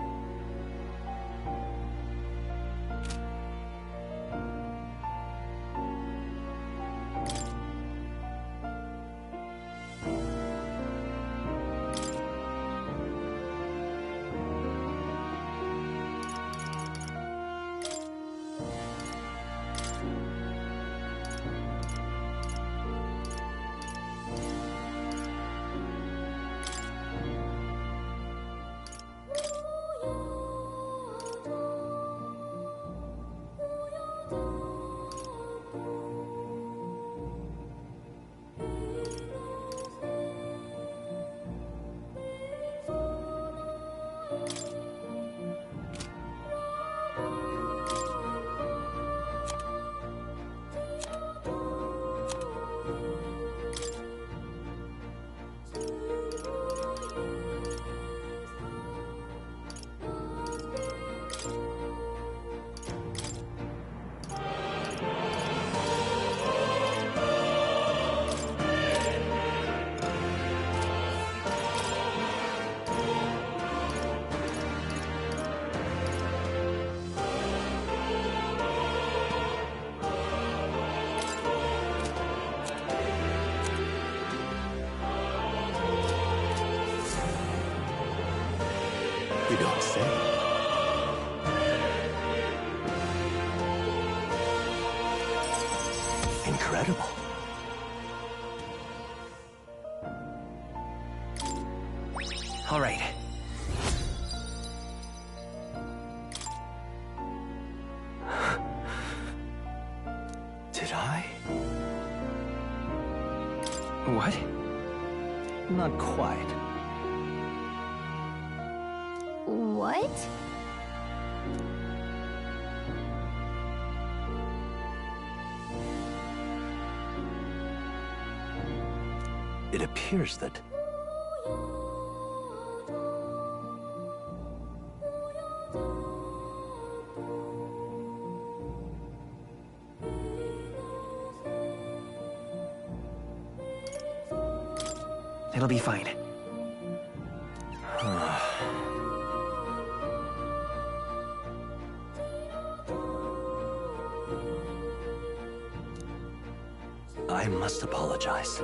You don't say. Incredible. All right. Did I? What? Not quite. What? It appears that It'll be fine. I must apologize.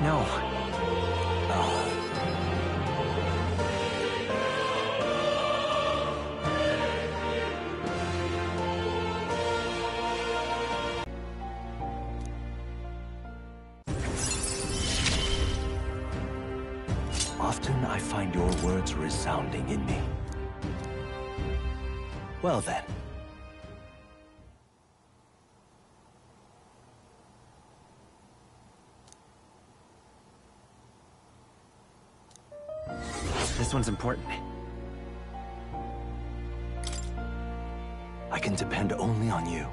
No. Often I find your words resounding in me. Well then. This one's important. I can depend only on you.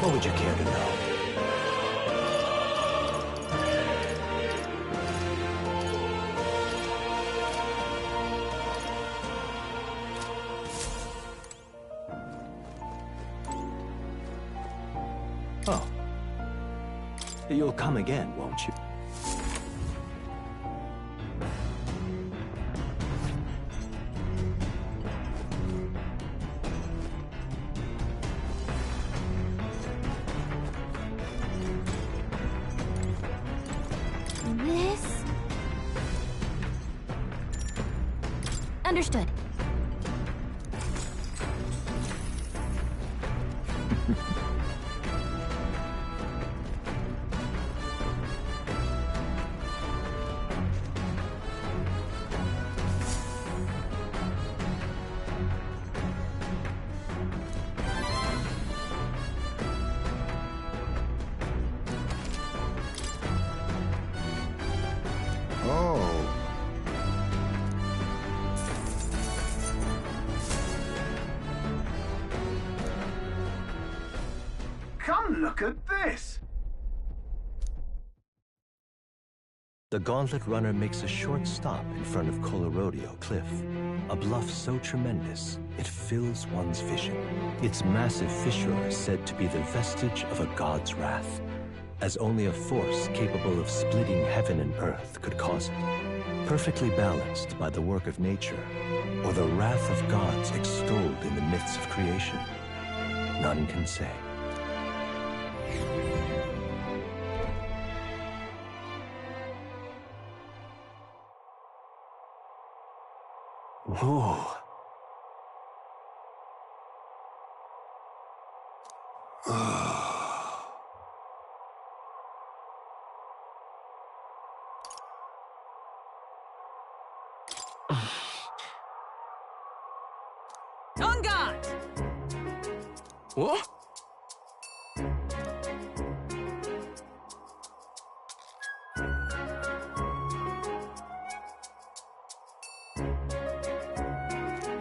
What would you care to know? Oh. You'll come again, won't you? This... Understood. Come look at this! The Gauntlet Runner makes a short stop in front of Colorodeo Cliff, a bluff so tremendous it fills one's vision. Its massive fissure is said to be the vestige of a god's wrath, as only a force capable of splitting heaven and earth could cause it. Perfectly balanced by the work of nature, or the wrath of gods extolled in the myths of creation, none can say. Whoa. On guard! What?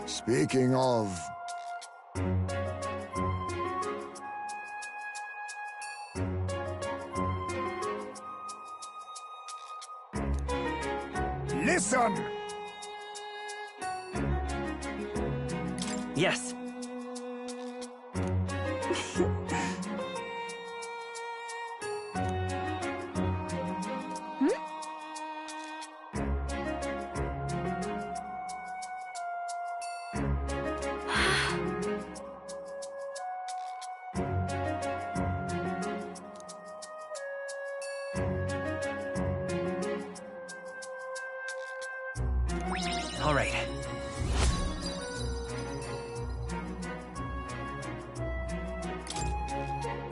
Speaking of... Listen! Yes. All right.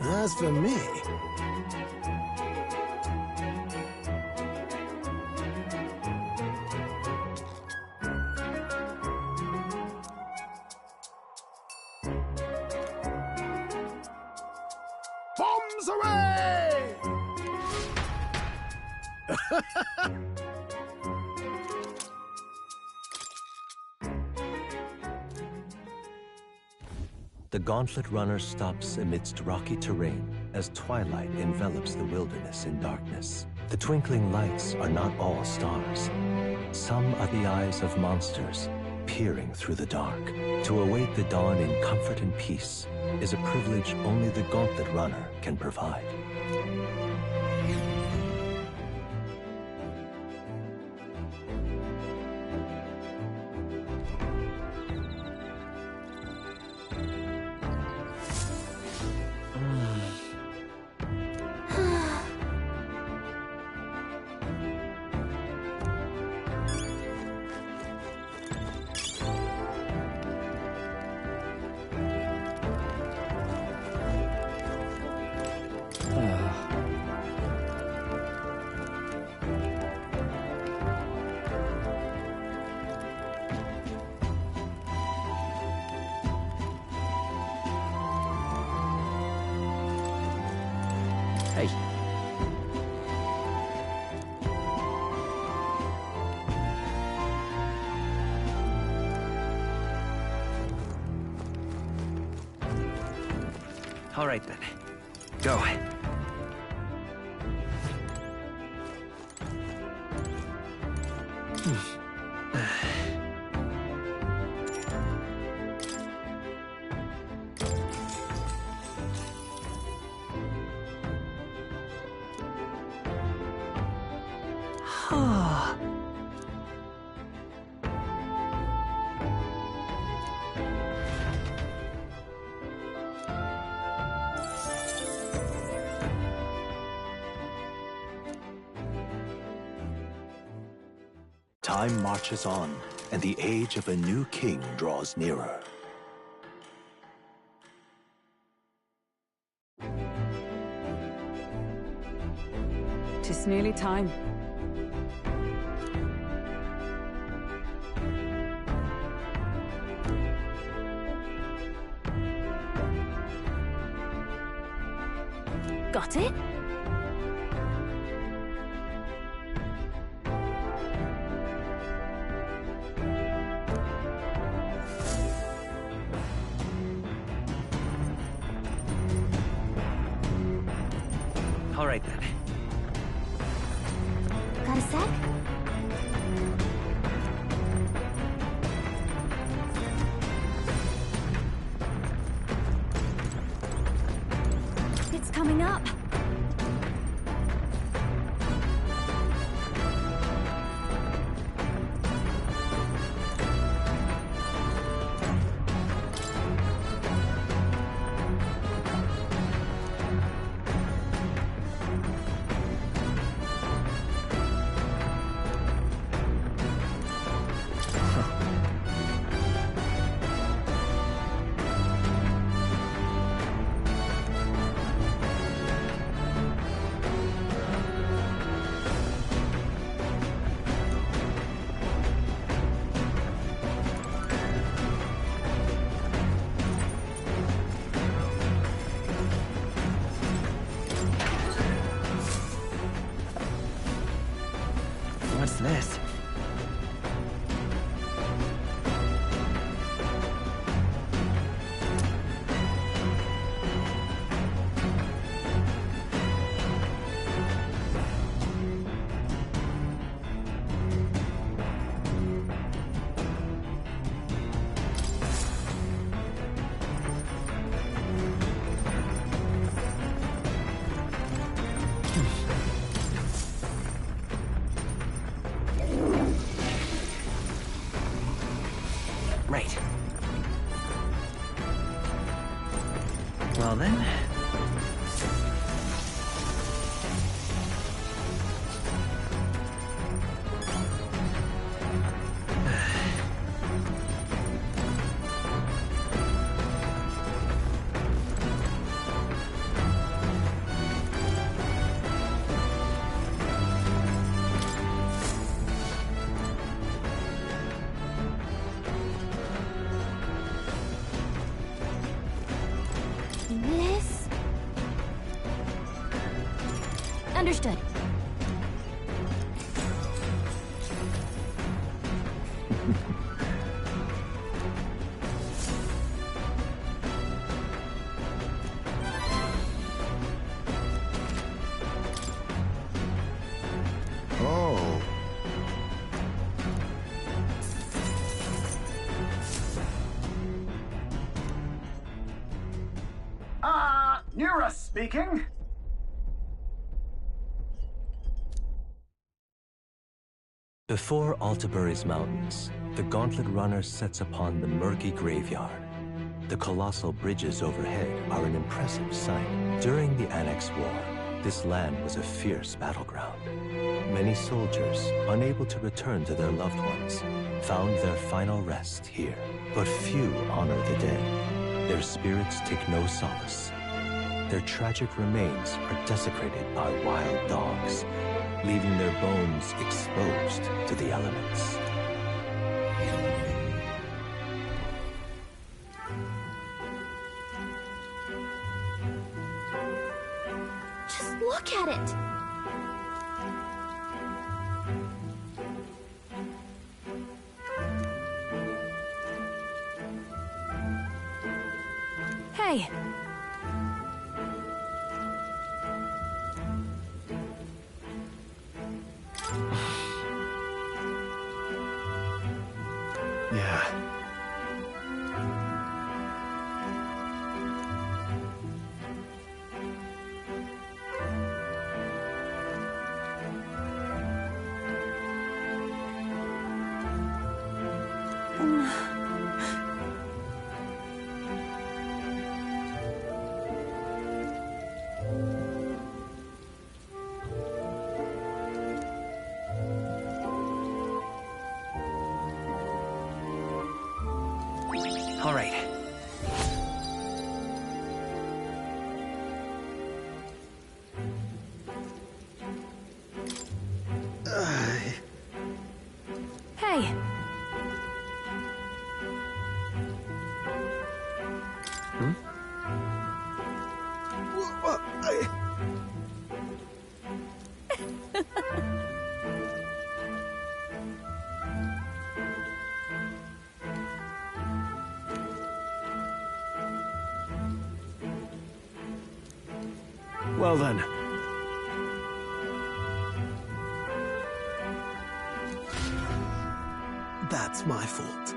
As for me... Bombs away! The Gauntlet Runner stops amidst rocky terrain as twilight envelops the wilderness in darkness. The twinkling lights are not all stars. Some are the eyes of monsters, peering through the dark. To await the dawn in comfort and peace is a privilege only the Gauntlet Runner can provide. Hey. All right, then. go. Time marches on, and the age of a new king draws nearer. Tis nearly time. Got it? All right, then. Got a sec? It's coming up. What's this? Right. Well then. This? Understood. Oh. Nura speaking. Before Altabury's mountains, the Gauntlet Runner sets upon the murky graveyard. The colossal bridges overhead are an impressive sight. During the Annex War, this land was a fierce battleground. Many soldiers, unable to return to their loved ones, found their final rest here. But few honor the dead. Their spirits take no solace. Their tragic remains are desecrated by wild dogs, leaving their bones exposed to the elements. Just look at it! Hey! Well then. That's my fault.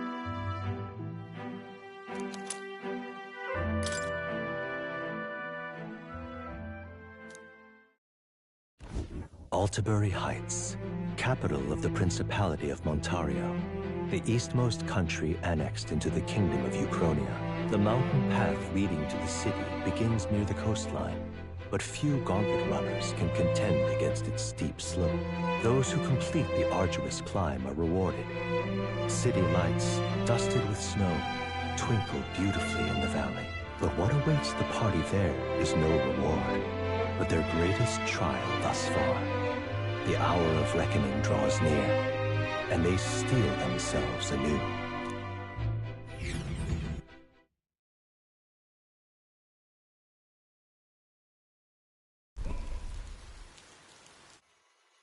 Altabury Heights, capital of the Principality of Montario, the eastmost country annexed into the Kingdom of Uchronia. The mountain path leading to the city begins near the coastline, but few gauntlet runners can contend against its steep slope. Those who complete the arduous climb are rewarded. City lights, dusted with snow, twinkle beautifully in the valley. But what awaits the party there is no reward, but their greatest trial thus far. The hour of reckoning draws near, and they steel themselves anew.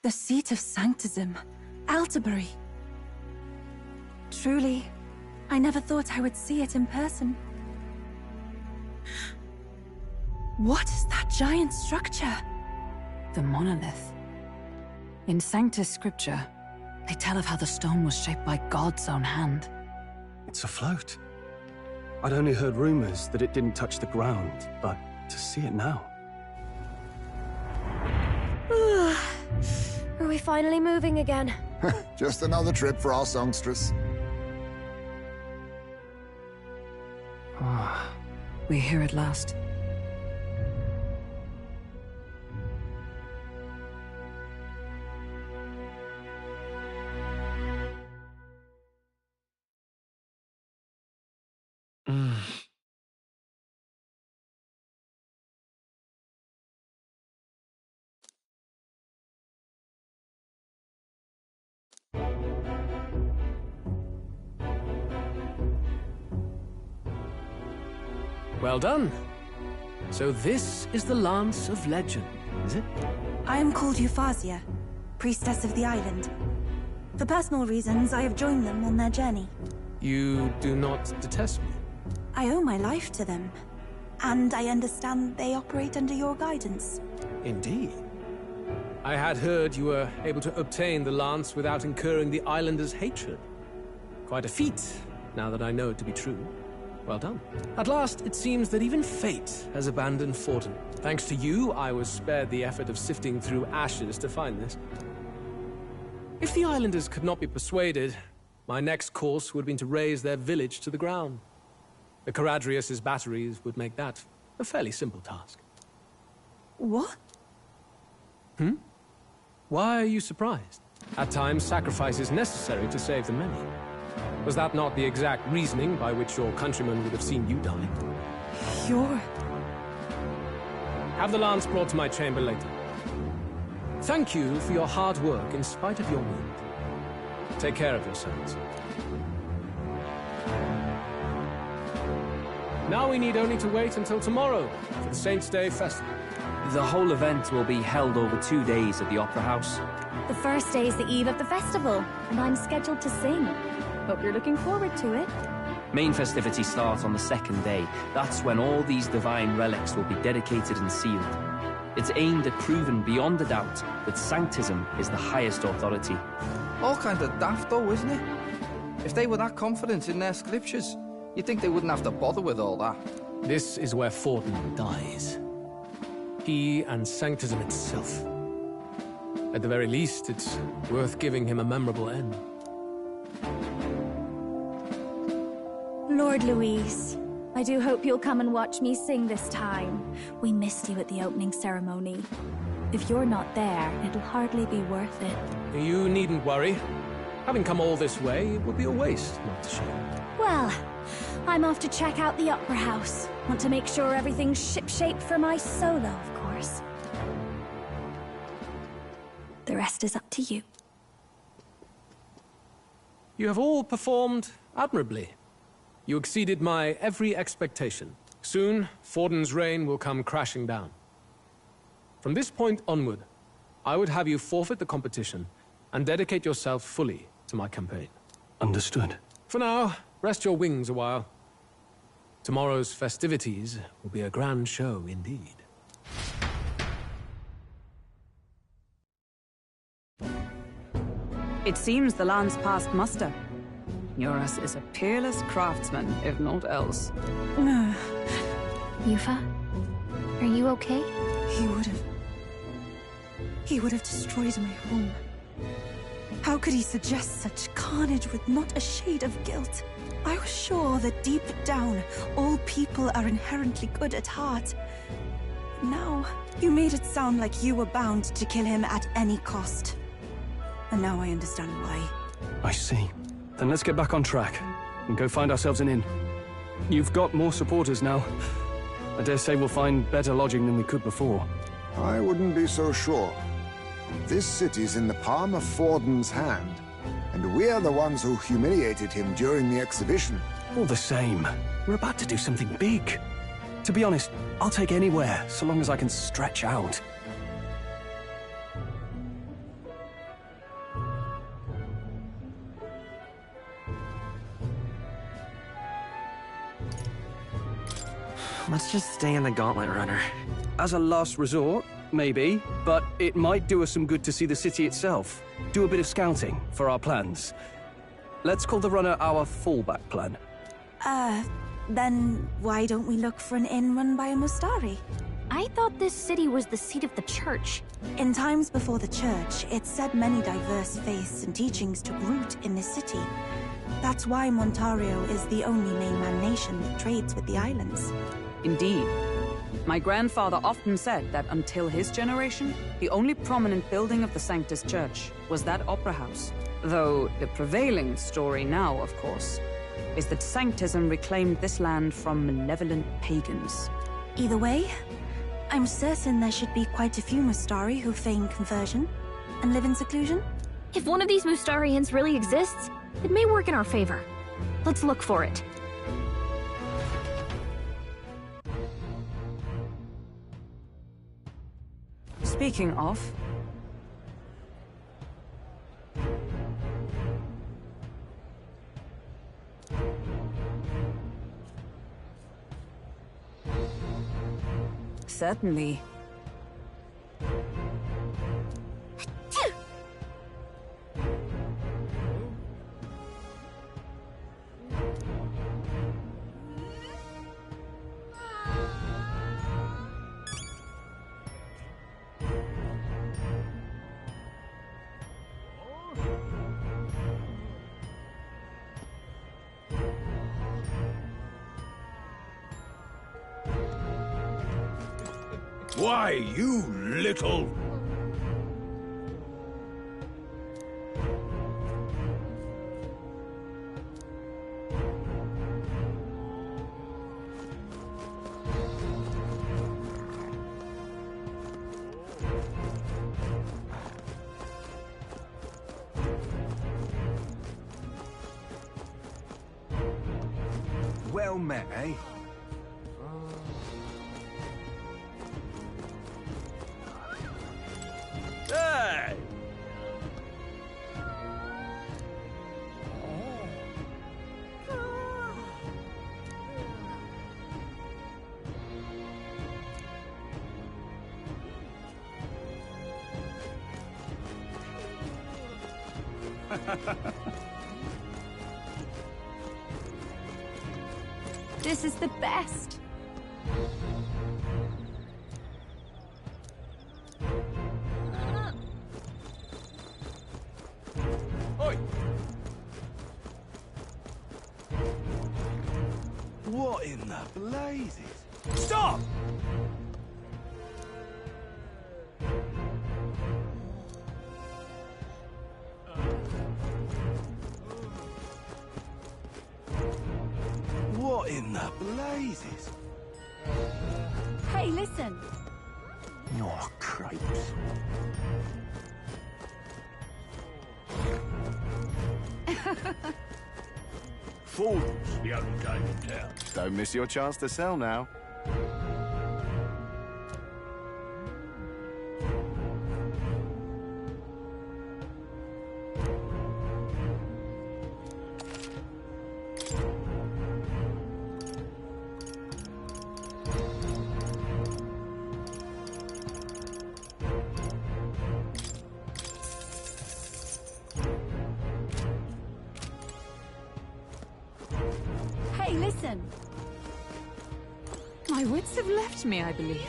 The seat of Sanctism, Altabury. Truly, I never thought I would see it in person. What is that giant structure? The monolith. In Sanctus Scripture, they tell of how the stone was shaped by God's own hand. It's afloat. I'd only heard rumors that it didn't touch the ground, but to see it now. Are we finally moving again? Just another trip for our songstress. We're here at last. Well done. So this is the Lance of Legend, is it? I am called Refantazio, priestess of the island. For personal reasons, I have joined them on their journey. You do not detest me? I owe my life to them, and I understand they operate under your guidance. Indeed. I had heard you were able to obtain the lance without incurring the islanders' hatred. Quite a feat, now that I know it to be true. Well done. At last, it seems that even fate has abandoned Fortin. Thanks to you, I was spared the effort of sifting through ashes to find this. If the islanders could not be persuaded, my next course would have been to raze their village to the ground. The Caradrius' batteries would make that a fairly simple task. What? Why are you surprised? At times, sacrifice is necessary to save the many. Was that not the exact reasoning by which your countrymen would have seen you die? You're... Have the lance brought to my chamber later. Thank you for your hard work in spite of your wound. Take care of yourselves. Now we need only to wait until tomorrow for the Saints' Day Festival. The whole event will be held over 2 days at the Opera House. The first day is the eve of the festival, and I'm scheduled to sing. Hope you're looking forward to it. Main festivities start on the second day. That's when all these divine relics will be dedicated and sealed. It's aimed at proving beyond a doubt that Sanctism is the highest authority. All kind of daft though, isn't it? If they were that confident in their scriptures, you'd think they wouldn't have to bother with all that. This is where Fortin dies. He and Sanctism itself. At the very least, it's worth giving him a memorable end. Lord Louise, I do hope you'll come and watch me sing this time. We missed you at the opening ceremony. If you're not there, it'll hardly be worth it. You needn't worry. Having come all this way, it would be a waste not to show. Well, I'm off to check out the Opera House. Want to make sure everything's shipshape for my solo, of course. The rest is up to you. You have all performed admirably. You exceeded my every expectation. Soon, Fortin's reign will come crashing down. From this point onward, I would have you forfeit the competition and dedicate yourself fully to my campaign. Understood. For now, rest your wings a while. Tomorrow's festivities will be a grand show indeed. It seems the land's past muster. Eurus is a peerless craftsman, if not else. Yufa? Are you okay? He would have destroyed my home. How could he suggest such carnage with not a shade of guilt? I was sure that deep down, all people are inherently good at heart. Now, you made it sound like you were bound to kill him at any cost. And now I understand why. I see. Then let's get back on track and go find ourselves an inn. You've got more supporters now. I dare say we'll find better lodging than we could before. I wouldn't be so sure. This city's in the palm of Forden's hand, and we're the ones who humiliated him during the exhibition. All the same, we're about to do something big. To be honest, I'll take anywhere, so long as I can stretch out. Let's just stay in the Gauntlet Runner. As a last resort, maybe, but it might do us some good to see the city itself. Do a bit of scouting for our plans. Let's call the runner our fallback plan. Then why don't we look for an inn run by a Mustari? I thought this city was the seat of the church. In times before the church, it said many diverse faiths and teachings took root in this city. That's why Montario is the only mainland nation that trades with the islands. Indeed. My grandfather often said that until his generation, the only prominent building of the Sanctus Church was that opera house. Though the prevailing story now, of course, is that Sanctism reclaimed this land from malevolent pagans. Either way, I'm certain there should be quite a few Mustari who feign conversion and live in seclusion. If one of these Mustarians really exists, it may work in our favor. Let's look for it. Speaking of... Certainly. Why, you little... Well met, eh? Hey! This is the best. Oi! What in the blazes? Stop! What in the blazes? Hey, listen. Oh, cripes. Fools, the only game in town. Don't miss your chance to sell now. Listen! My wits have left me, I believe.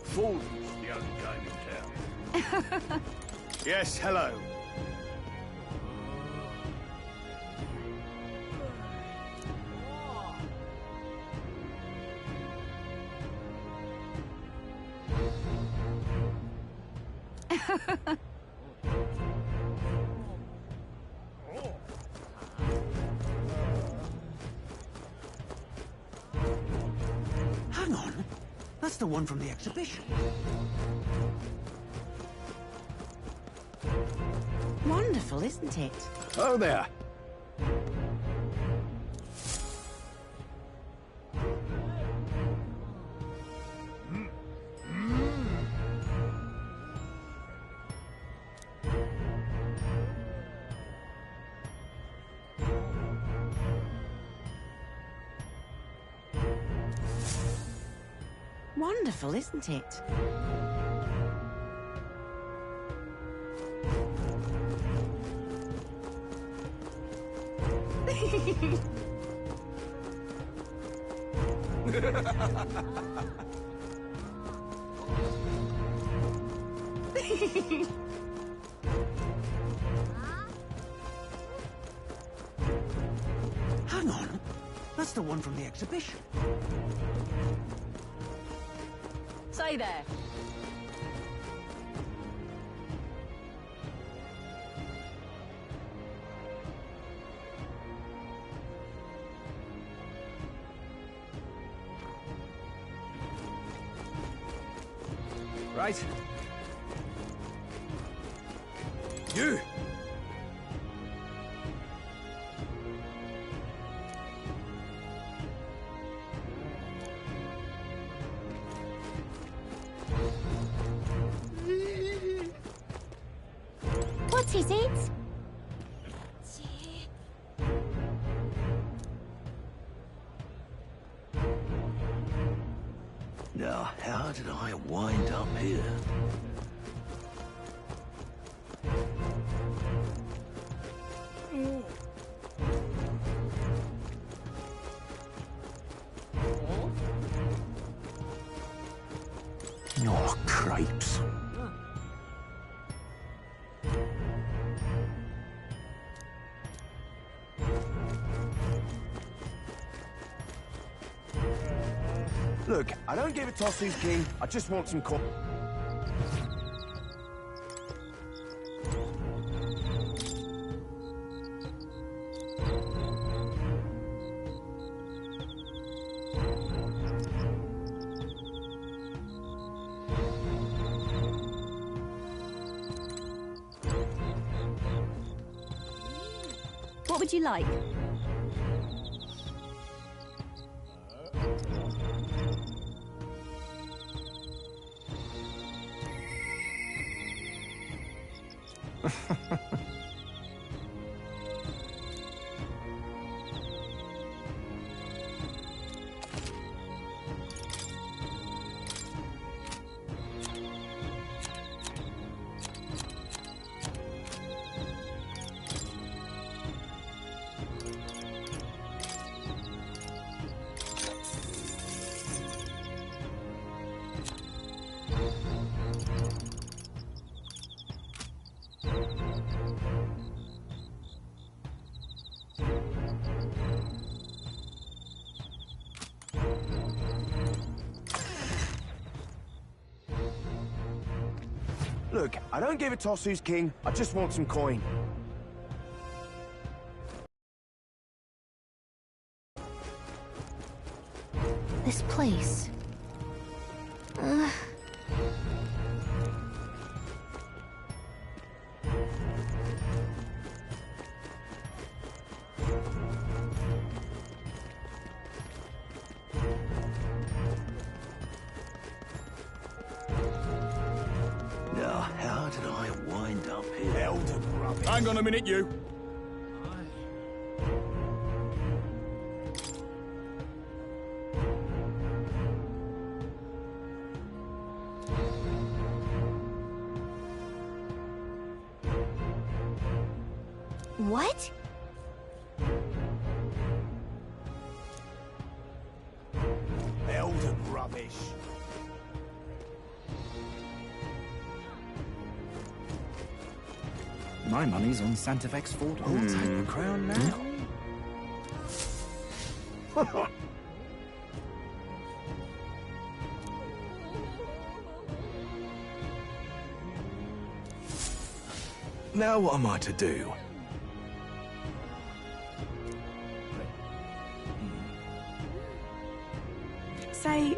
Fools, the only game in town. Yes, hello. Hang on. That's the one from the exhibition. Wonderful, isn't it? Oh there. Wonderful, isn't it? Hang on. That's the one from the exhibition. Say there. Right. You! What's his it? Now, how did I wind up here? Oh, cripes. Look, I don't give a toss who's king. I just want some coin. What would you like? Look, I don't give a toss who's king. I just want some coin. This place. Now, how did I wind up here? Elder rubbish. Hang on a minute, you. What? Elden rubbish. My money's on Santavec's fort. I'll take the crown now. Now what am I to do? Say...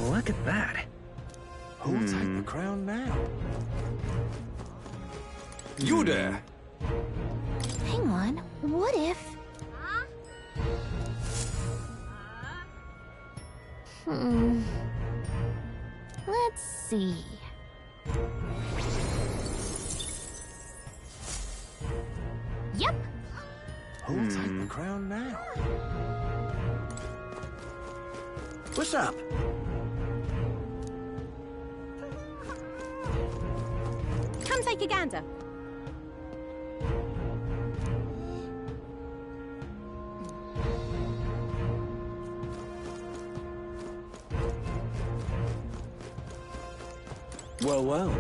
Look at that. Who'll take the crown now? You there! Hang on, what if... Let's see... Yep! Who'll take the crown now? What's up? Come take a gander. Well, well.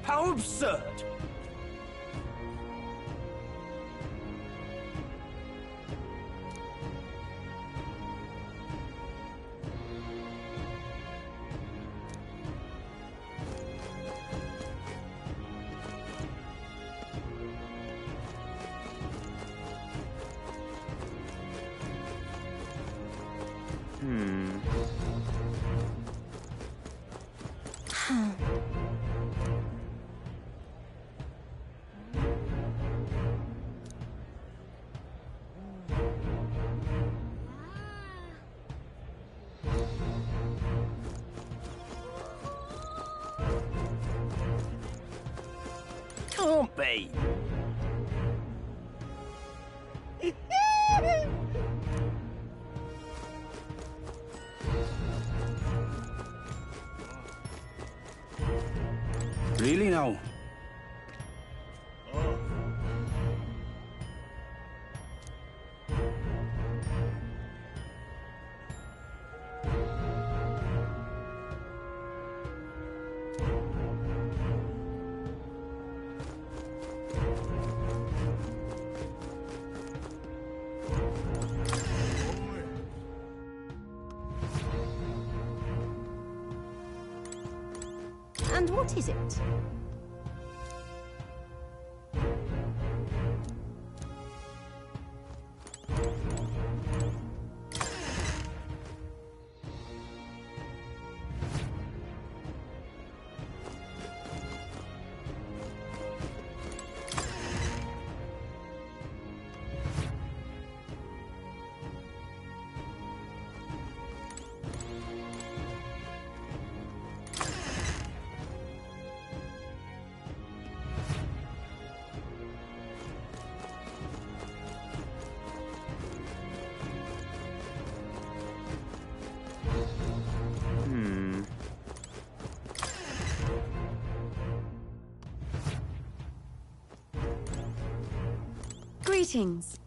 How absurd! Can't be! Really now? And what is it? Greetings.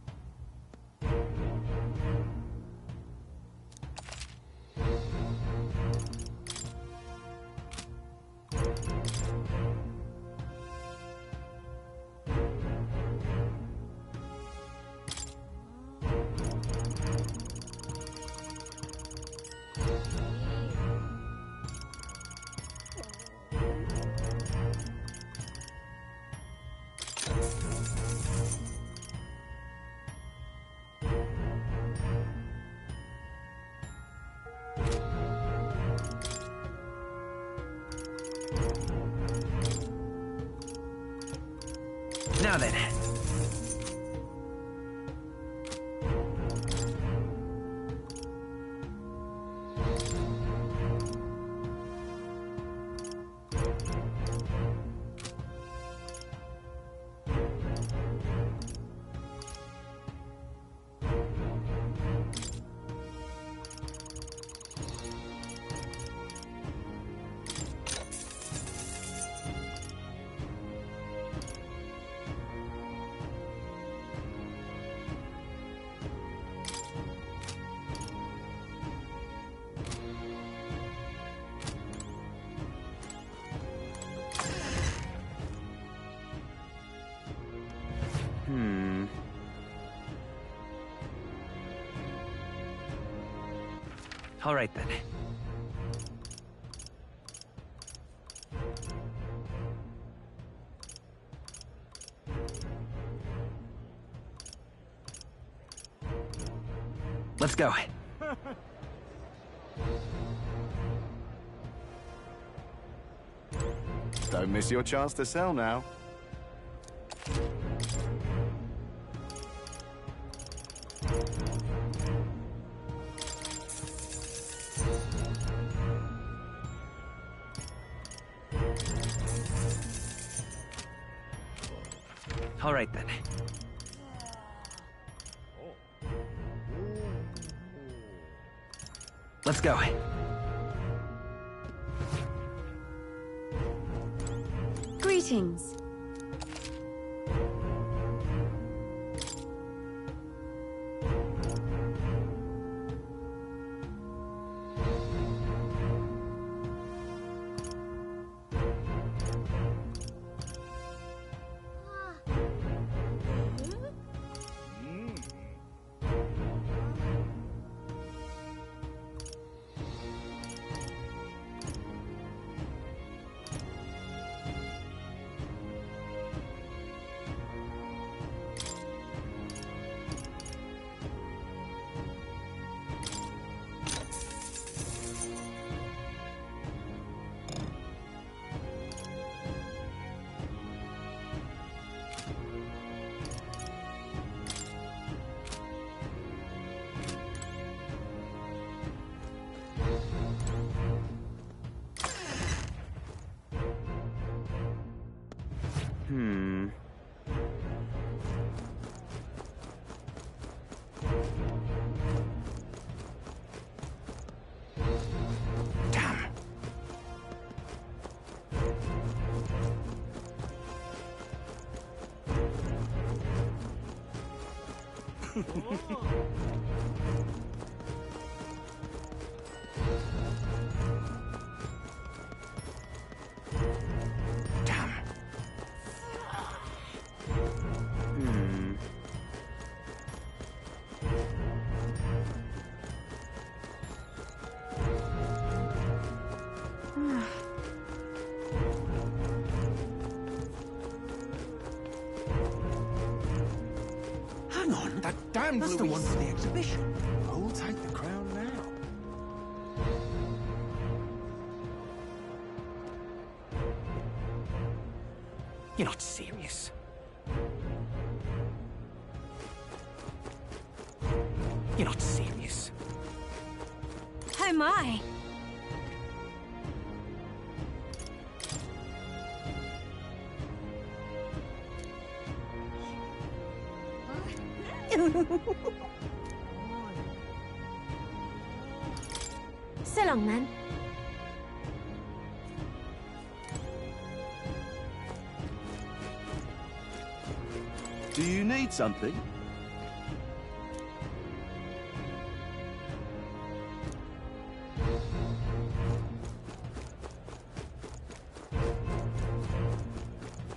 Now then. All right, then. Let's go. Don't miss your chance to sell now. All right, then. Let's go. Greetings. Hang on, that damn That's Louis. The one for the exhibition. Who'll take the crown now? You're not serious. You're not serious. Oh my! So long, man. Do you need something?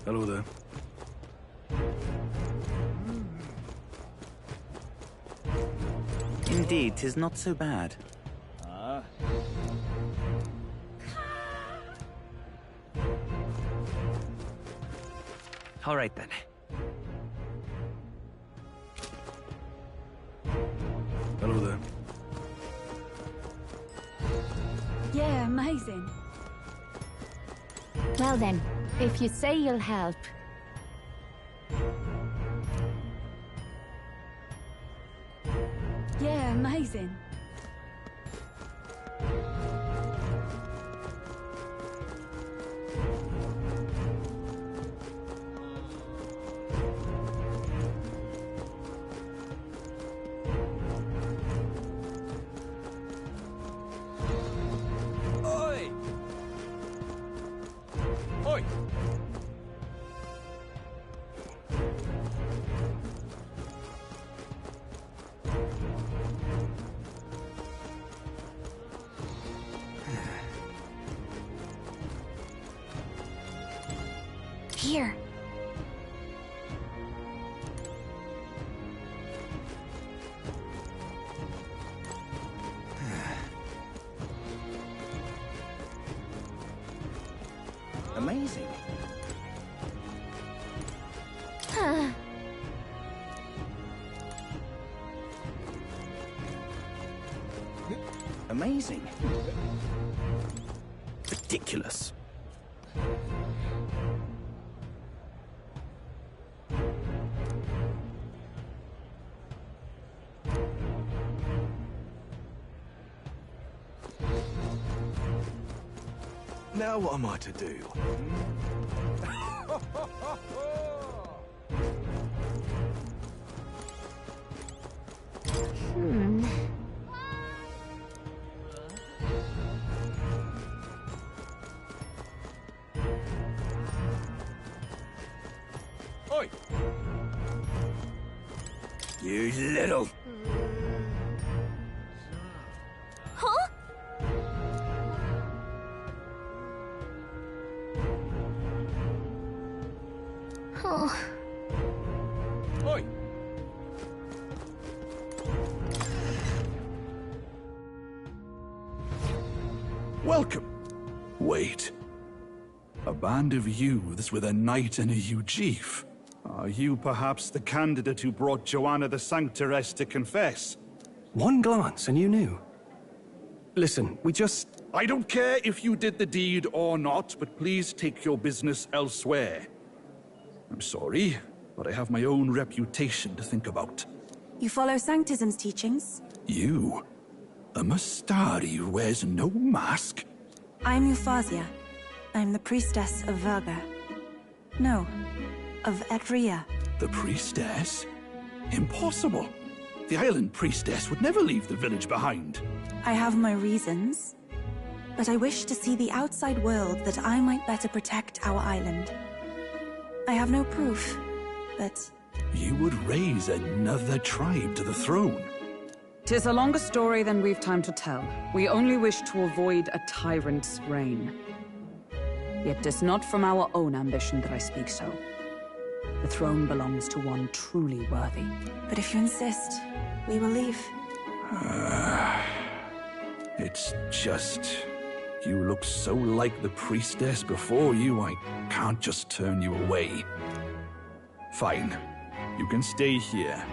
Hello there. Indeed, 'tis not so bad. All right, then. Hello there. Yeah, amazing. Well then, if you say you'll help, amazing. Oi! Oi! Here. Amazing. Amazing. Ridiculous. Now what am I to do? Oi! You little... Huh? Oh. Oi! Welcome. Wait. A band of youths with a knight and a Ujif. Are you perhaps the candidate who brought Joanna the Sanctoress to confess? One glance and you knew. Listen, we just... I don't care if you did the deed or not, but please take your business elsewhere. I'm sorry, but I have my own reputation to think about. You follow Sanctism's teachings? You? A Mastari who wears no mask? I'm Refantazio. I'm the priestess of Verga. No, of Edria. The priestess? Impossible. The island priestess would never leave the village behind. I have my reasons, but I wish to see the outside world that I might better protect our island. I have no proof, but... You would raise another tribe to the throne. 'Tis a longer story than we've time to tell. We only wish to avoid a tyrant's reign. Yet 'tis not from our own ambition that I speak so. The throne belongs to one truly worthy. But if you insist, we will leave. It's just... You look so like the priestess before you, I can't just turn you away. Fine. You can stay here,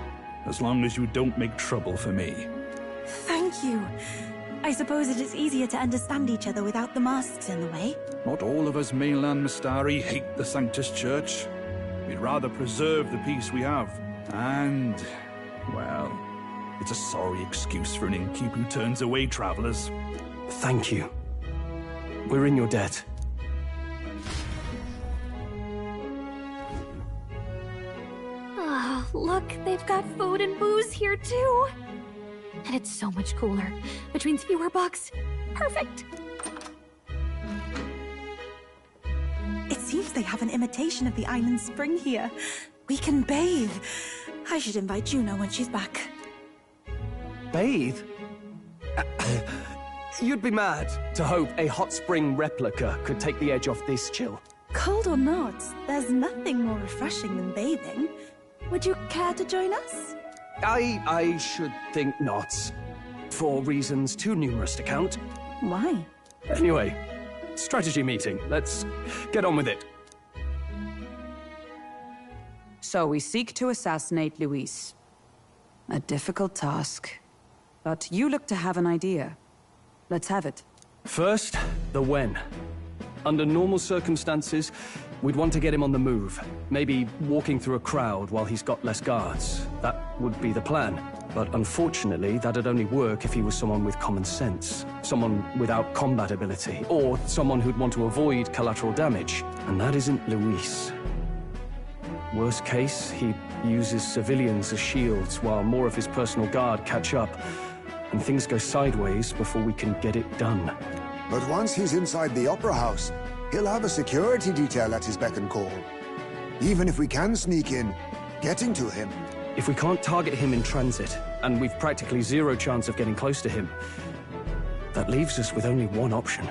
as long as you don't make trouble for me. Thank you. I suppose it is easier to understand each other without the masks in the way. Not all of us mainland Mastari hate the Sanctus Church. We'd rather preserve the peace we have. And, well, it's a sorry excuse for an innkeep who turns away travelers. Thank you. We're in your debt. Oh, look, they've got food and booze here too. And it's so much cooler, which means fewer bugs. Perfect. It seems they have an imitation of the island spring here. We can bathe. I should invite Juno when she's back. Bathe? You'd be mad to hope a hot spring replica could take the edge off this chill. Cold or not, there's nothing more refreshing than bathing. Would you care to join us? I should think not. For reasons too numerous to count. Why? Anyway, strategy meeting. Let's get on with it. So we seek to assassinate Luis. A difficult task. But you look to have an idea. Let's have it. First, the when. Under normal circumstances, we'd want to get him on the move. Maybe walking through a crowd while he's got less guards. That would be the plan. But unfortunately, that'd only work if he was someone with common sense, someone without combat ability, or someone who'd want to avoid collateral damage. And that isn't Luis. Worst case, he uses civilians as shields while more of his personal guard catch up, and things go sideways before we can get it done. But once he's inside the Opera House, he'll have a security detail at his beck and call. Even if we can sneak in, getting to him. If we can't target him in transit, and we've practically zero chance of getting close to him, that leaves us with only one option.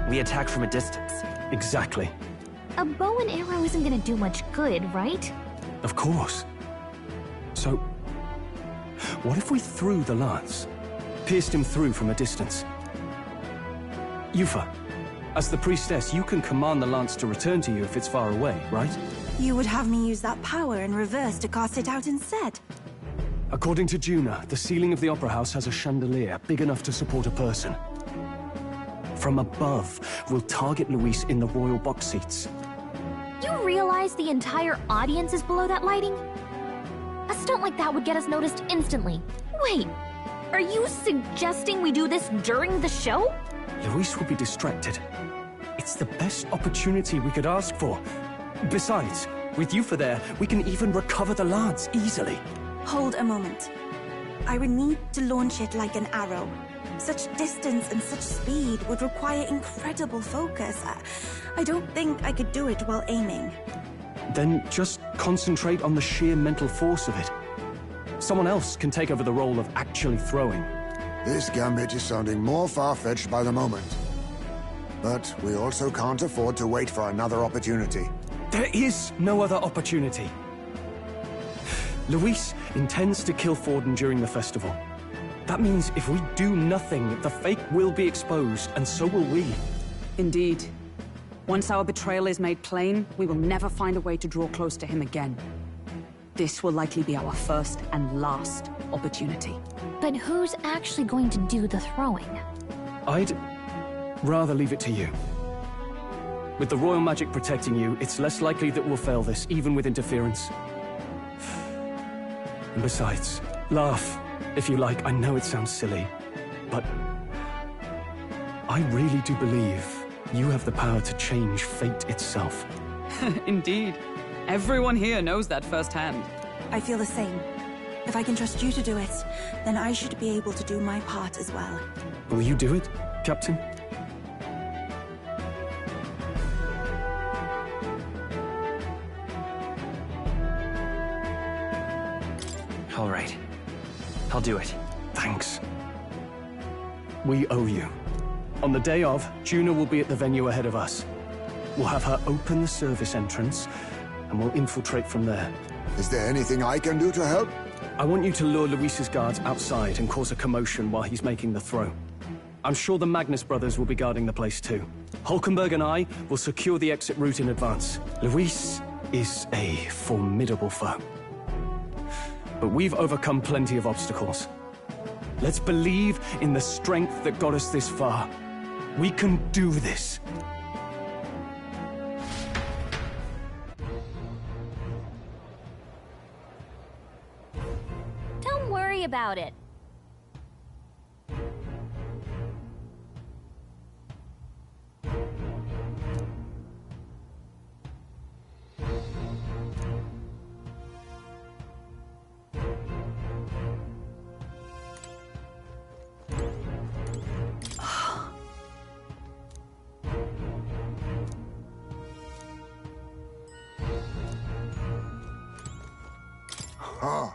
We attack from a distance. Exactly. A bow and arrow isn't gonna do much good, right? Of course. So, what if we threw the lance? Pierced him through from a distance? Yufa, as the priestess, you can command the lance to return to you if it's far away, right? You would have me use that power in reverse to cast it out instead? According to Juna, the ceiling of the Opera House has a chandelier big enough to support a person. From above, we'll target Luis in the royal box seats. You realize the entire audience is below that lighting? A stunt like that would get us noticed instantly. Wait, are you suggesting we do this during the show? Luis will be distracted. It's the best opportunity we could ask for. Besides, with Yufa there, we can even recover the lance easily. Hold a moment. I would need to launch it like an arrow. Such distance and such speed would require incredible focus. I don't think I could do it while aiming. Then just concentrate on the sheer mental force of it. Someone else can take over the role of actually throwing. This gambit is sounding more far-fetched by the moment. But we also can't afford to wait for another opportunity. There is no other opportunity. Luis intends to kill Forden during the festival. That means if we do nothing, the fake will be exposed, and so will we. Indeed. Once our betrayal is made plain, we will never find a way to draw close to him again. This will likely be our first and last opportunity. But who's actually going to do the throwing? I'd rather leave it to you. With the royal magic protecting you, it's less likely that we'll fail this, even with interference. And besides, laugh, if you like. I know it sounds silly, but I really do believe you have the power to change fate itself. Indeed. Everyone here knows that firsthand. I feel the same. If I can trust you to do it, then I should be able to do my part as well. Will you do it, Captain? All right. I'll do it. Thanks. We owe you. On the day of, Juna will be at the venue ahead of us. We'll have her open the service entrance, and we'll infiltrate from there. Is there anything I can do to help? I want you to lure Luis's guards outside and cause a commotion while he's making the throw. I'm sure the Magnus brothers will be guarding the place too. Hulkenberg and I will secure the exit route in advance. Luis is a formidable foe. But we've overcome plenty of obstacles. Let's believe in the strength that got us this far. We can do this. Don't worry about it. Huh.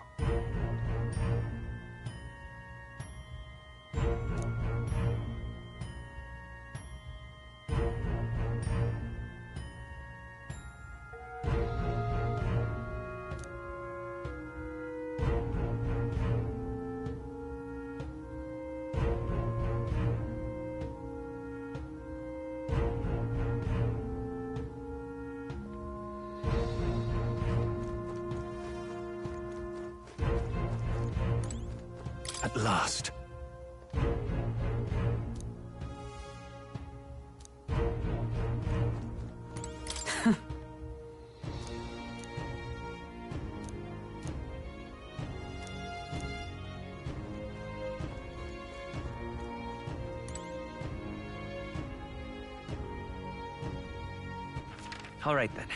At last. All right then.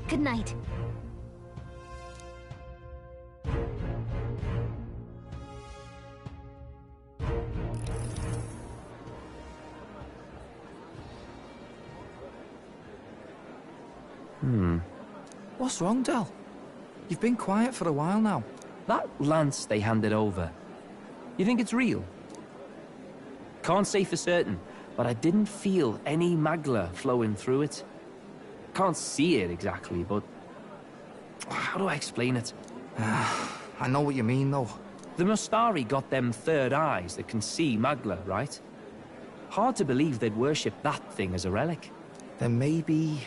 Good night. What's wrong, Del? You've been quiet for a while now. That lance they handed over, you think it's real? Can't say for certain, but I didn't feel any magla flowing through it. Can't see it exactly, but how do I explain it? I know what you mean, though. The Mustari got them third eyes that can see magla, right? Hard to believe they'd worship that thing as a relic. Then maybe...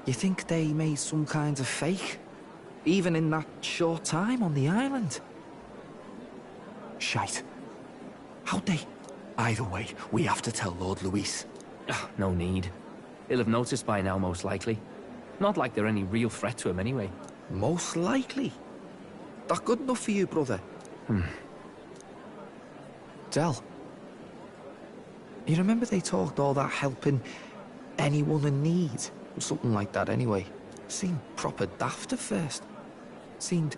You think they made some kind of fake? Even in that short time on the island? Shite. How'd they... Either way, we have to tell Lord Luis. No need. He'll have noticed by now, most likely. Not like they're any real threat to him anyway. Most likely? That good enough for you, brother? Del. You remember they talked all that helping anyone in need? Something like that anyway. Seemed proper daft at first. Seemed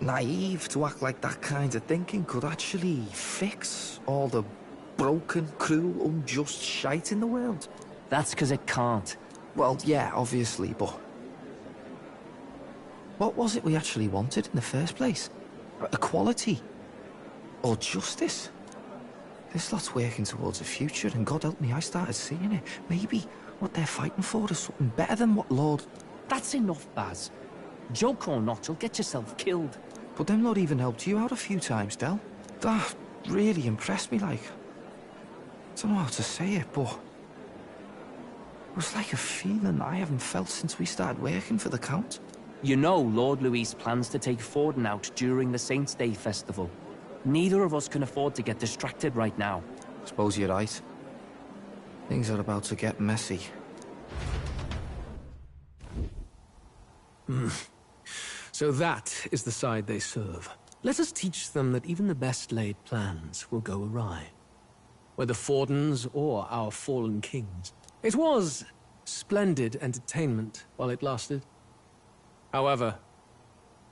naive to act like that kind of thinking could actually fix all the broken, cruel, unjust shite in the world. That's because it can't. Well, yeah, obviously, but... What was it we actually wanted in the first place? Equality? Or justice? This lot's working towards a future, and God help me, I started seeing it. Maybe what they're fighting for is something better than what Lord... That's enough, Baz. Joke or not, you'll get yourself killed. But them Lord even helped you out a few times, Del. That really impressed me, like... I don't know how to say it, but... It was like a feeling I haven't felt since we started working for the Count. You know Lord Luis plans to take Forden out during the Saints' Day festival. Neither of us can afford to get distracted right now. Suppose you're right. Things are about to get messy. So that is the side they serve. Let us teach them that even the best laid plans will go awry. Whether Fordens or our fallen kings. It was splendid entertainment while it lasted. However,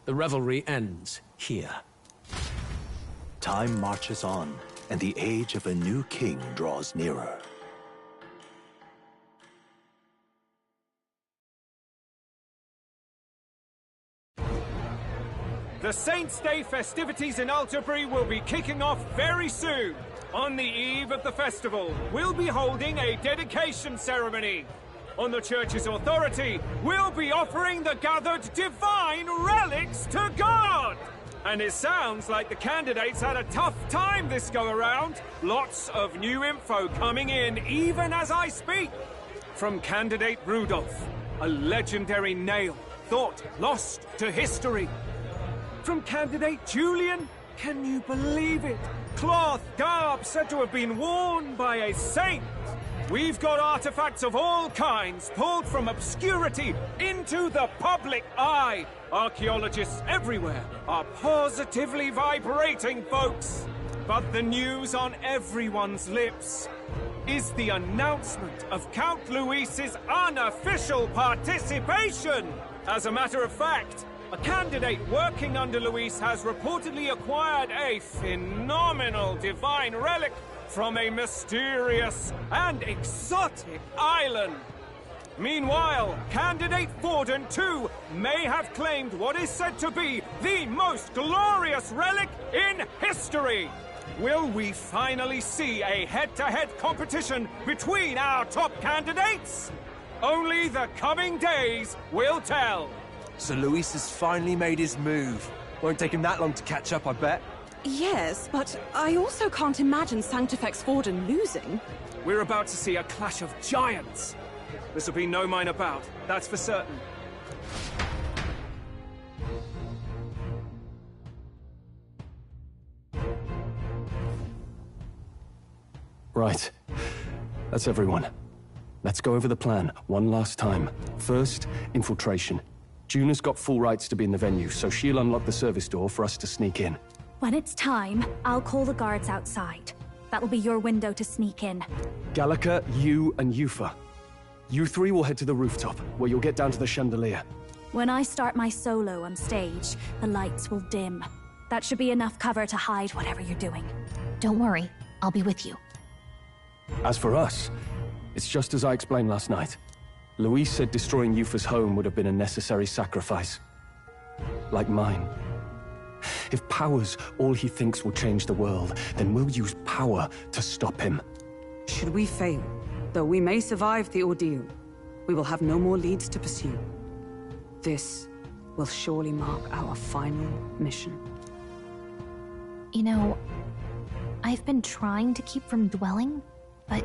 the revelry ends here. Time marches on, and the age of a new king draws nearer. The Saints' Day festivities in Alderbury will be kicking off very soon. On the eve of the festival, we'll be holding a dedication ceremony. On the church's authority, we'll be offering the gathered divine relics to God! And it sounds like the candidates had a tough time this go-around. Lots of new info coming in even as I speak. From candidate Rudolph, a legendary nail, thought lost to history. From candidate Julian, can you believe it? Cloth garb said to have been worn by a saint. We've got artifacts of all kinds pulled from obscurity into the public eye. Archaeologists everywhere are positively vibrating, folks. But the news on everyone's lips is the announcement of Count Luis's unofficial participation! As a matter of fact, a candidate working under Luis has reportedly acquired a phenomenal divine relic from a mysterious and exotic island. Meanwhile, candidate Forden, too, may have claimed what is said to be the most glorious relic in history. Will we finally see a head-to-head competition between our top candidates? Only the coming days will tell. So Luis has finally made his move. Won't take him that long to catch up, I bet. Yes, but I also can't imagine Sanctifex Forden losing. We're about to see a clash of giants. This'll be no minor bout, that's for certain. Right. That's everyone. Let's go over the plan one last time. First, infiltration. Juna's got full rights to be in the venue, so she'll unlock the service door for us to sneak in. When it's time, I'll call the guards outside. That'll be your window to sneak in. Gallica, you, and Yufa. You three will head to the rooftop, where you'll get down to the chandelier. When I start my solo on stage, the lights will dim. That should be enough cover to hide whatever you're doing. Don't worry, I'll be with you. As for us, it's just as I explained last night. Luis said destroying Yufa's home would have been a necessary sacrifice. Like mine. If power's all he thinks will change the world, then we'll use power to stop him. Should we fail, though we may survive the ordeal, we will have no more leads to pursue. This will surely mark our final mission. You know, I've been trying to keep from dwelling, but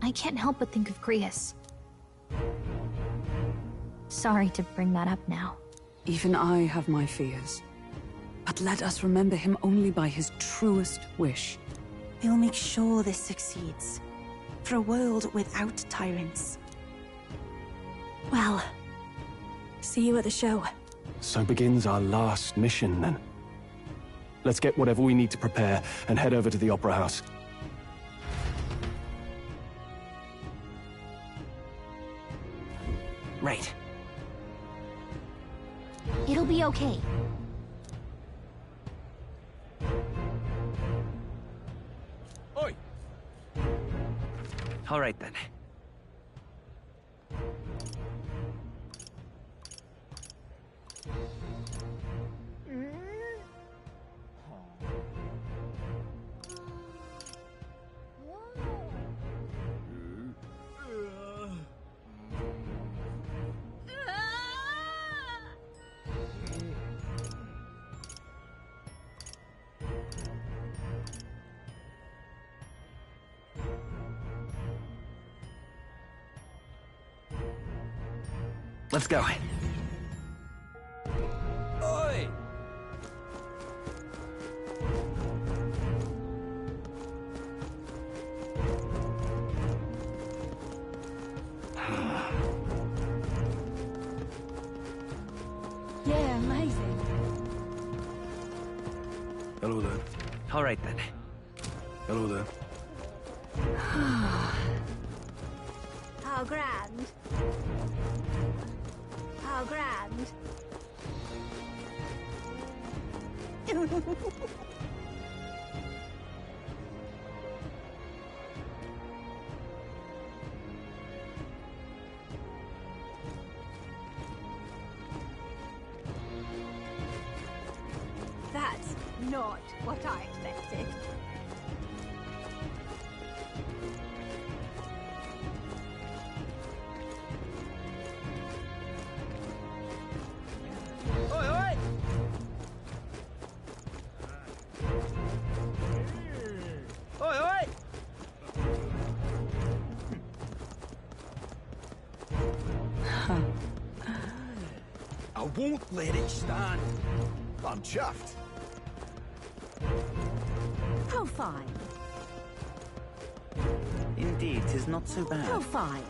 I can't help but think of Grius. Sorry to bring that up now. Even I have my fears. But let us remember him only by his truest wish. We'll make sure this succeeds. For a world without tyrants. Well, see you at the show. So begins our last mission, then. Let's get whatever we need to prepare and head over to the Opera House. Right. It'll be okay. Oi! All right, then. Let's go. Oi! Yeah, amazing. Hello there. All right, then. Hello there. How grand. How grand. That's not what I expected. Oi, oi! Oi, oi! I won't let it stand. I'm chuffed. How fine. Indeed, 'tis not so bad. How fine.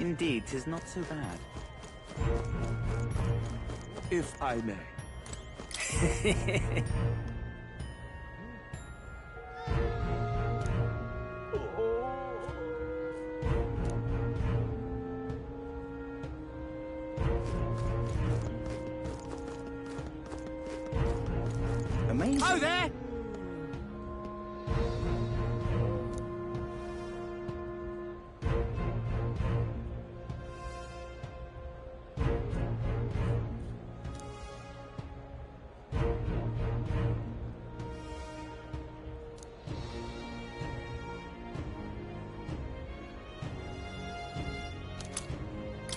Indeed, 'tis not so bad. If I may. Amazing. Oh, there!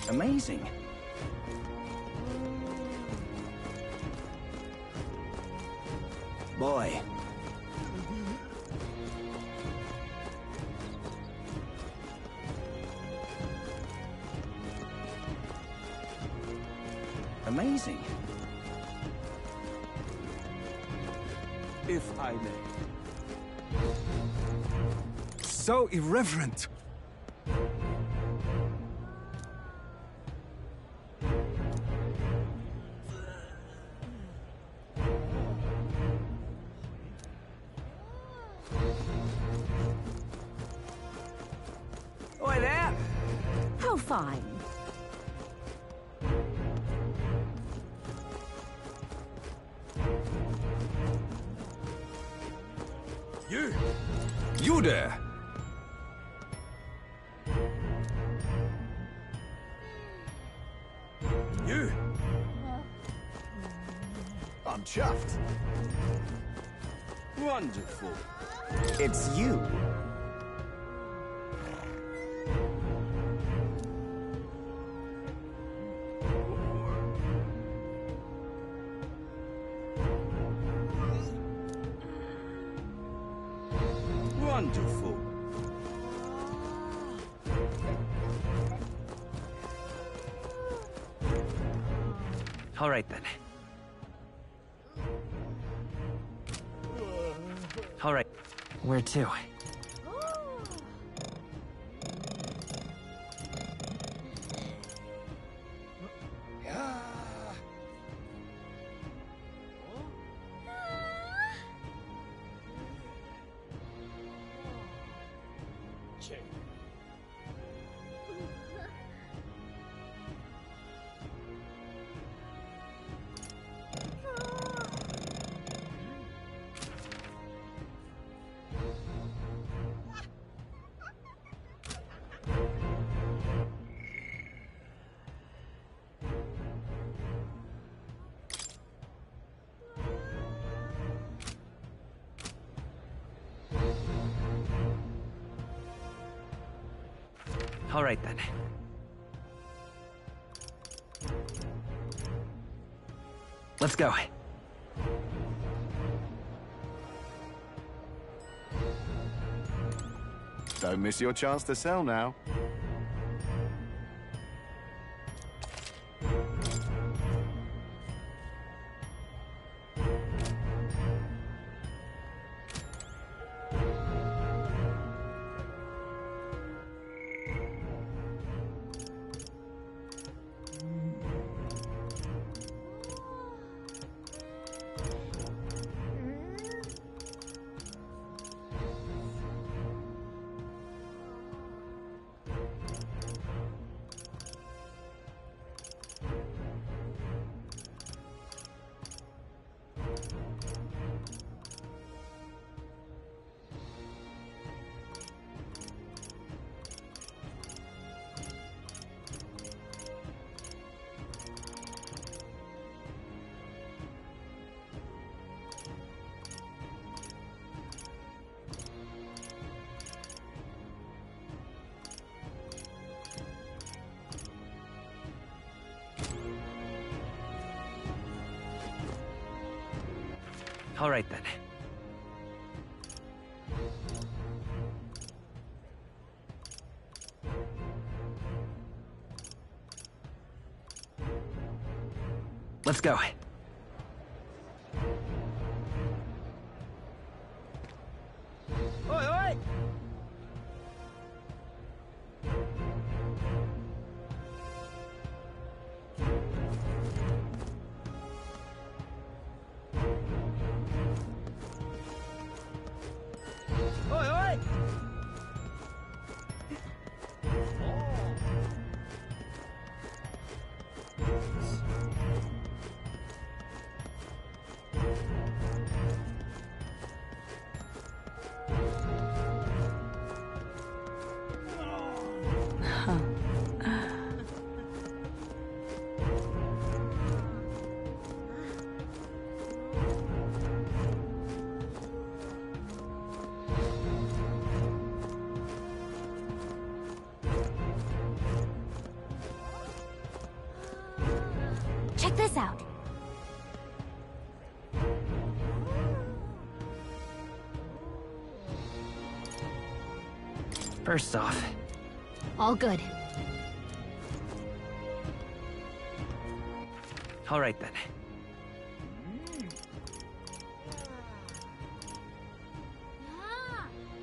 Amazing. Boy. Amazing. If I may. So irreverent. Oi there! How fine. You! You there! You! I'm chuffed. Wonderful. It's you. Wonderful. All right, then. All right. Where to? All right, then. Let's go. Don't miss your chance to sell now. All right, then. Let's go. Oi, oi! check this out. First off, All good. all right then.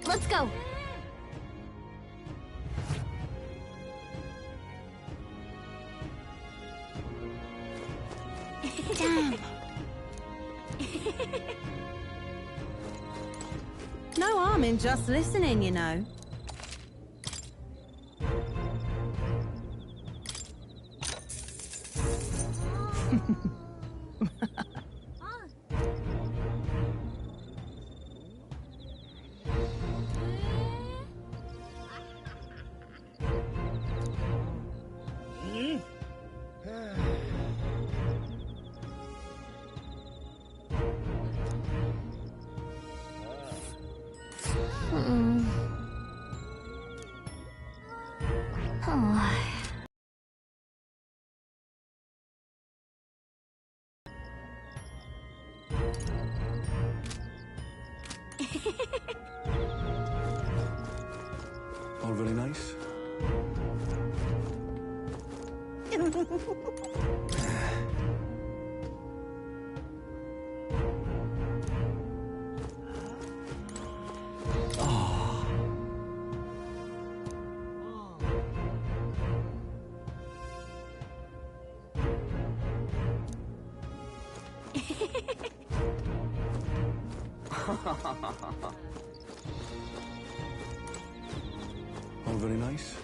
Let's go. Damn. No harm in just listening, you know. All very nice. All very nice.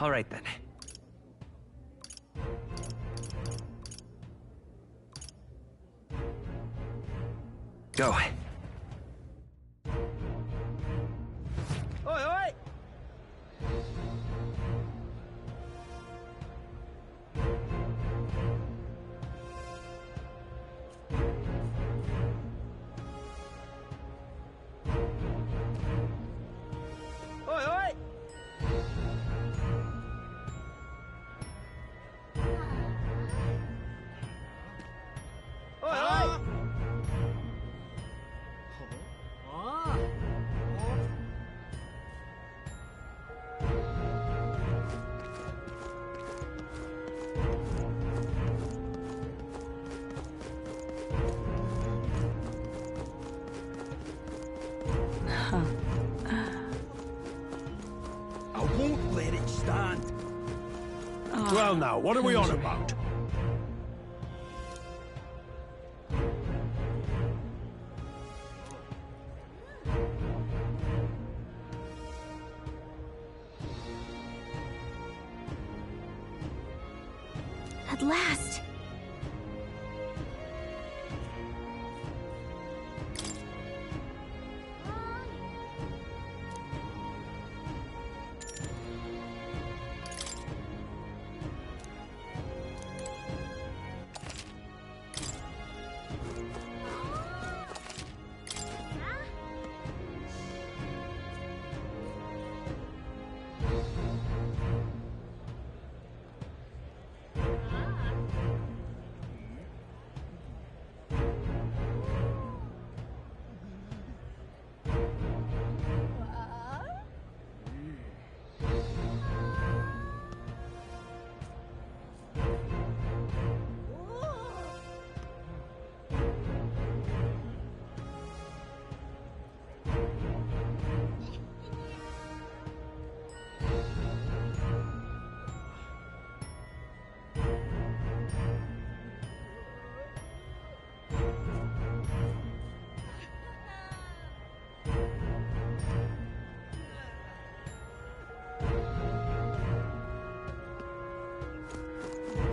All right then. Go. Oi, oi! Oi, oi! Oi, oi! I won't let it stand. Well now, what are we on about? At last.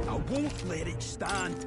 I won't let it stand.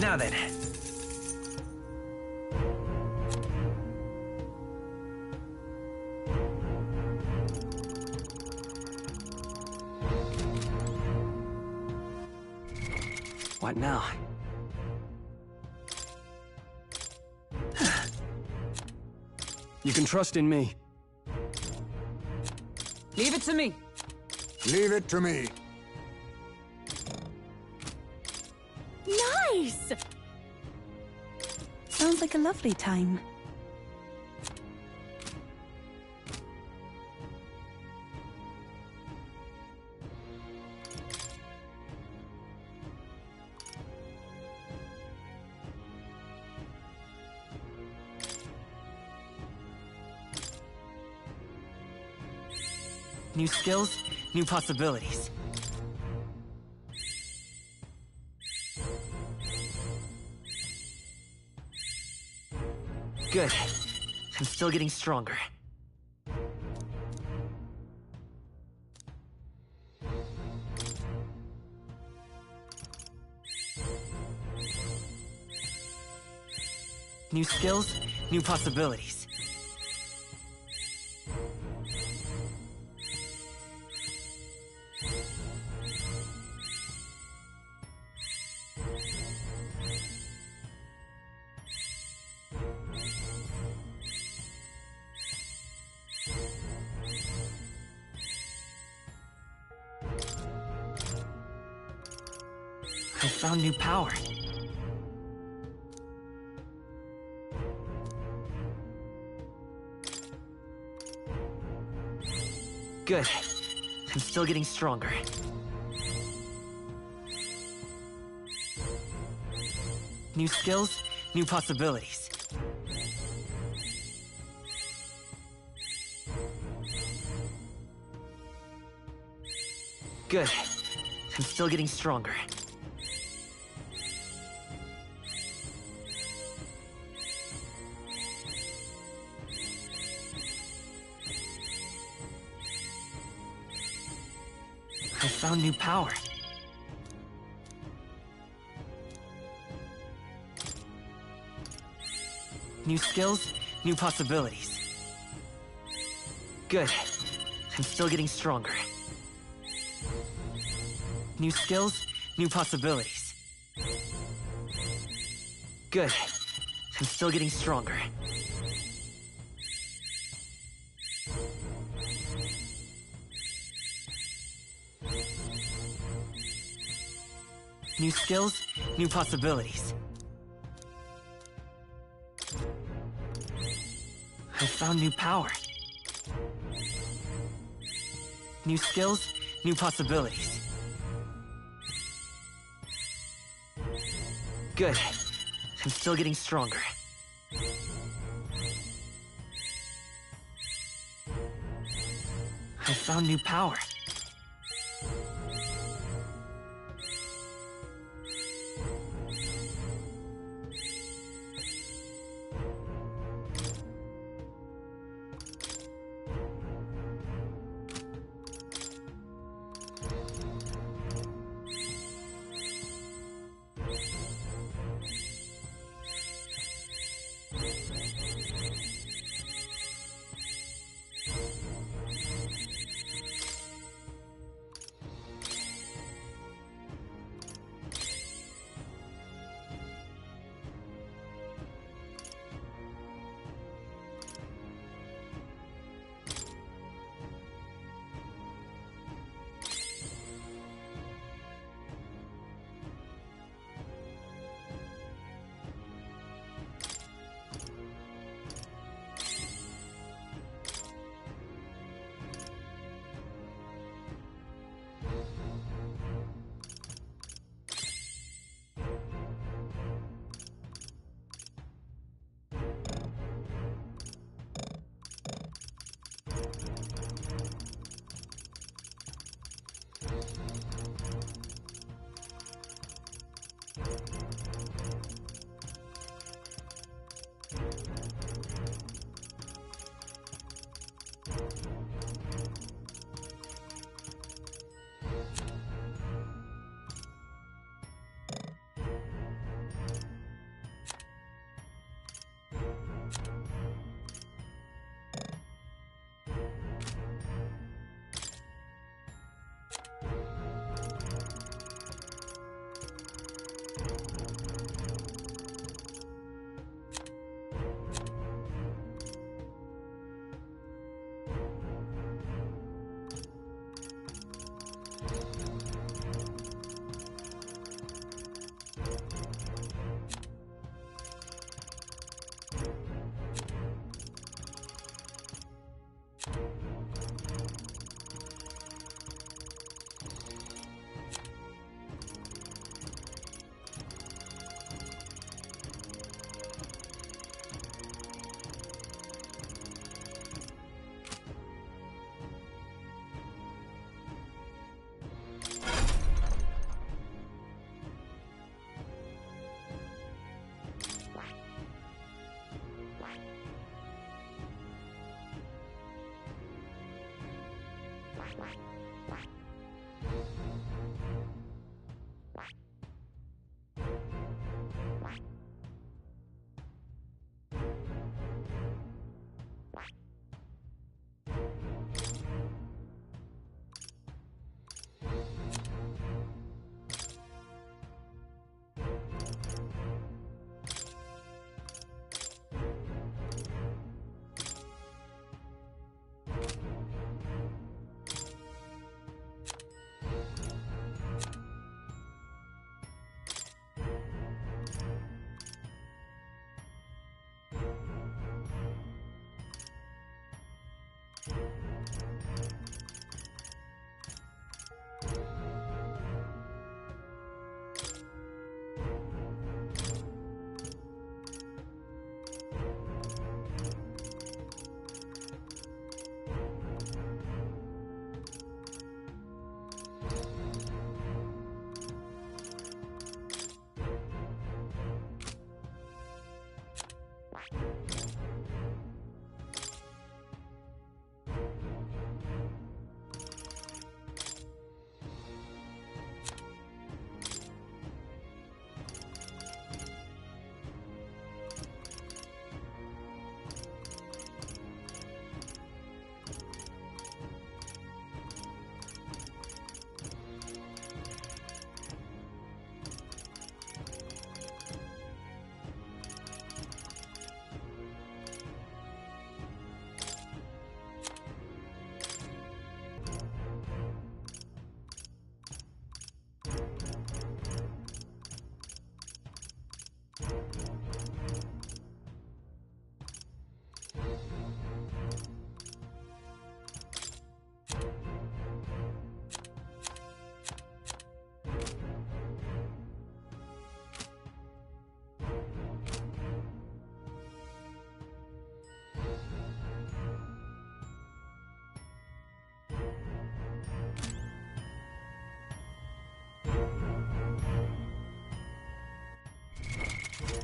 Now then. What now? You can trust in me. Leave it to me. Leave it to me. Nice! Sounds like a lovely time. New skills, new possibilities. Good. I'm still getting stronger. New skills, new possibilities. I found new power. Good. I'm still getting stronger. New skills, new possibilities. Good. I'm still getting stronger. I found new power. New skills, new possibilities. Good. I'm still getting stronger. New skills, new possibilities. Good. I'm still getting stronger. New skills, new possibilities. I found new power. New skills, new possibilities. Good. I'm still getting stronger. I found new power.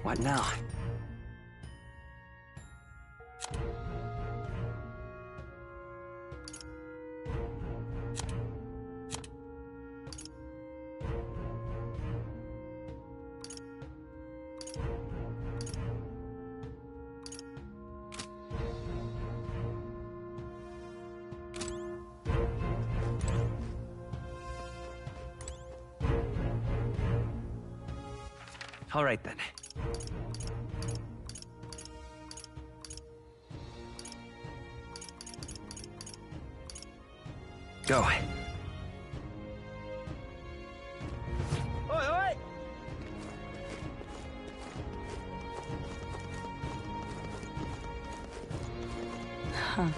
What now? All right, then. Go. Oi, oi! Huh.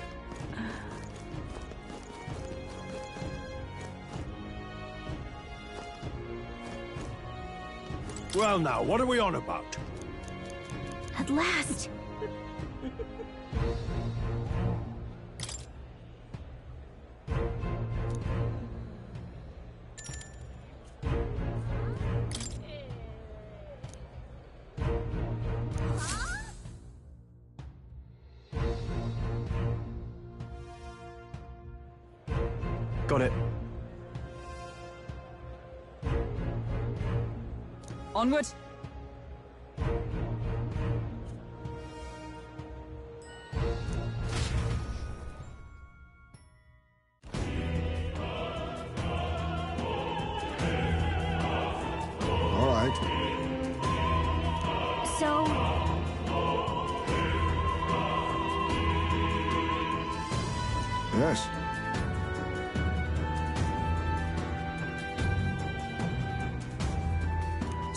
Well now, what are we on about? At last! Got it. Onward! All right. So... Yes.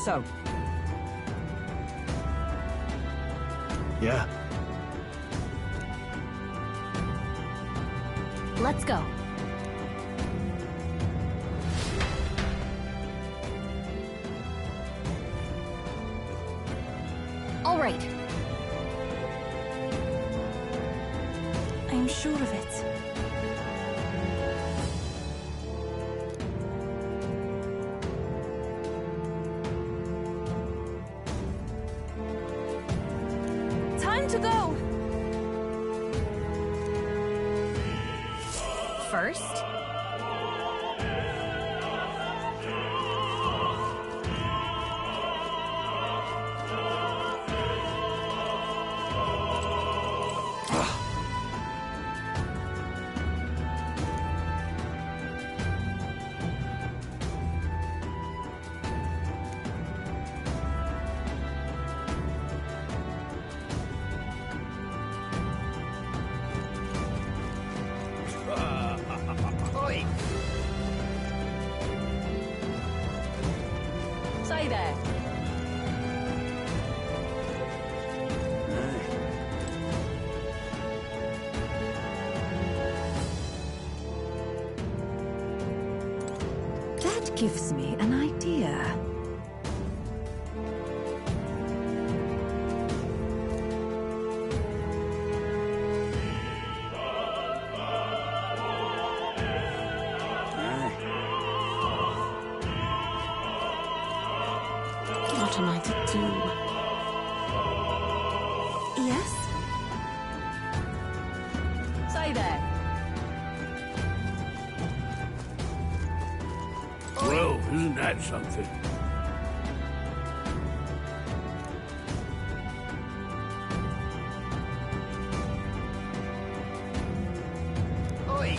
So, Yeah. let's go. All right. I'm sure of it. Time to go! First... Oi! say there. That gives me an idea. What am I to do? Yes? Say there. Well, isn't that something? Oi!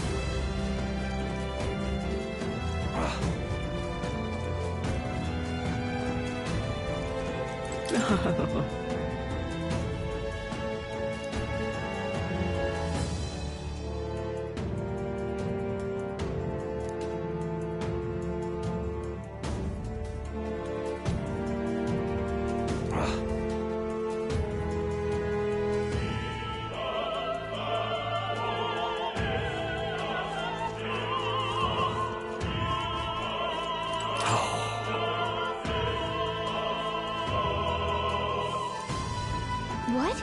What?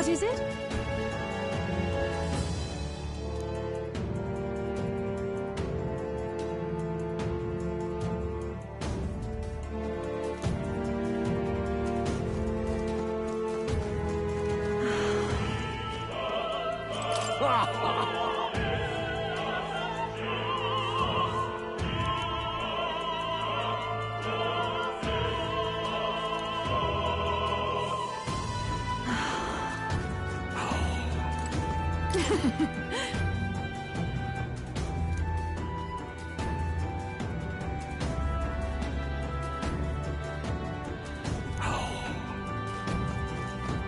What is it?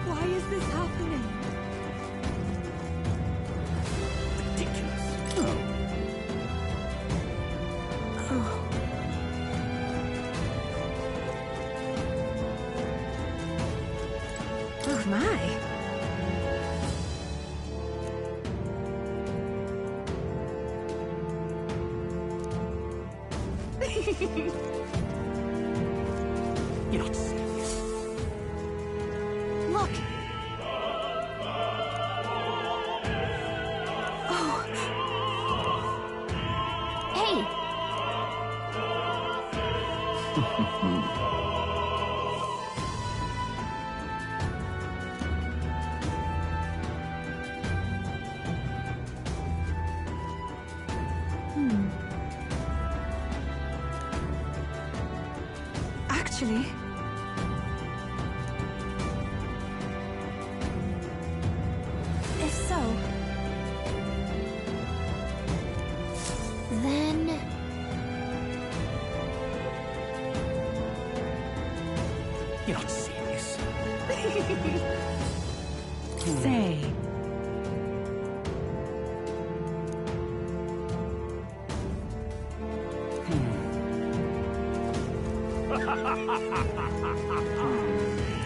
Why is this happening? Ridiculous. Oh my. You're not serious. Look! Oh. Hey! Actually, if so, Then... You're not serious. say.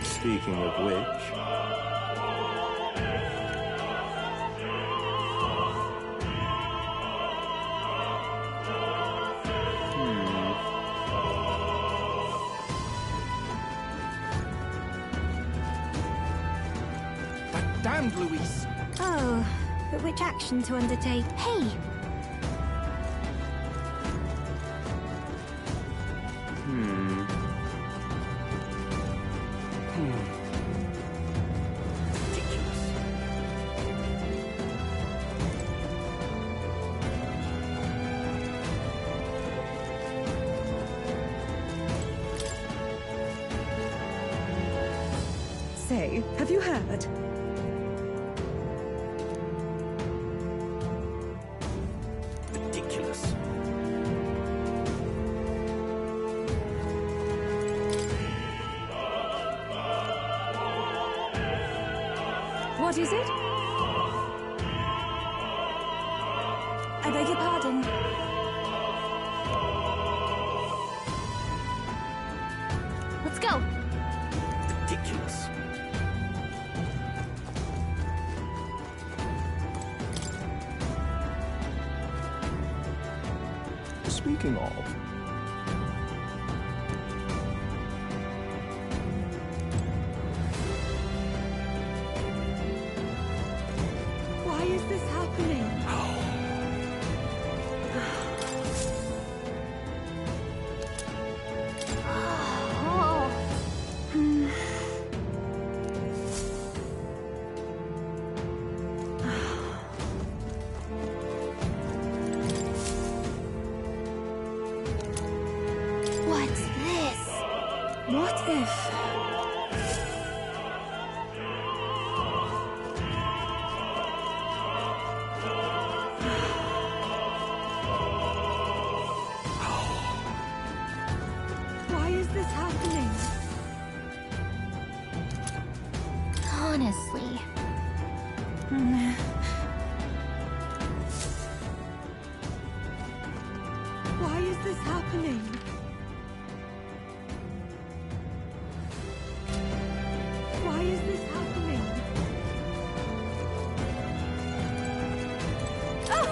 Speaking of which... That damned Luis! Oh, but which action to undertake? Hey! Say, have you heard? Ridiculous. What is it? I beg your pardon. Let's go! Ridiculous. Speaking of... Why is this happening? Oh. What's this? What if... Why is this happening? Honestly. Why is this happening? Why is this happening? Oh!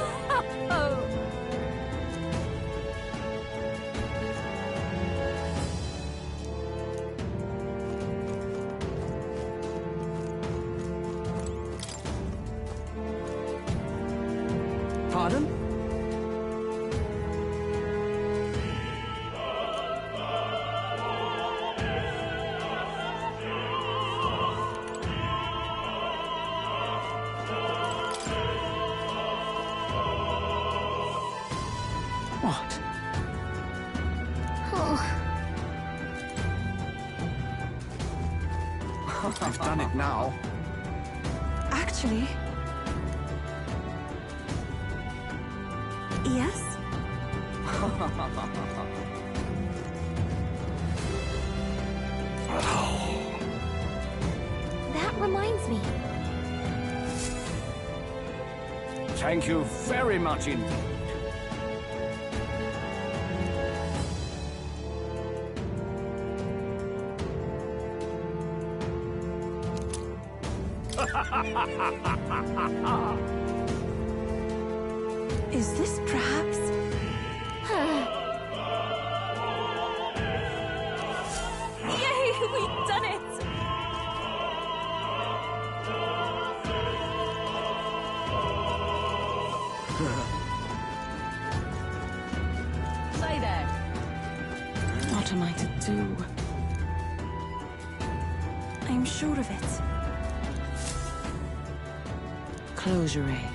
Pardon? What? I've done it now. Actually... Yes? That reminds me. Thank you very much indeed. Is this perhaps... Yay, we've done it! Say there. What am I to do? I'm sure of it. Close your eye.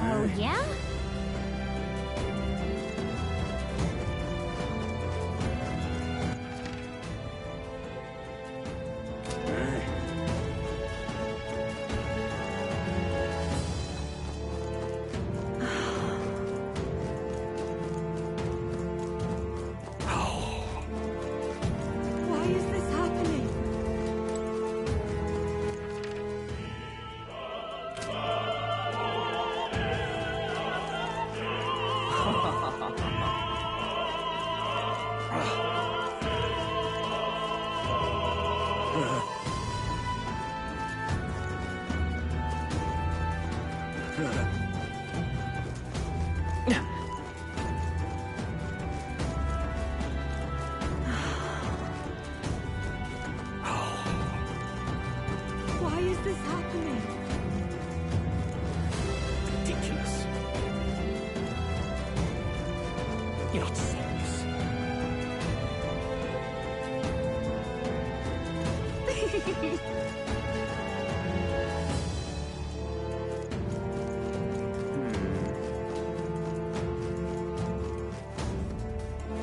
Oh, yeah? Why is this happening? Why is this happening? Ridiculous. You're not serious.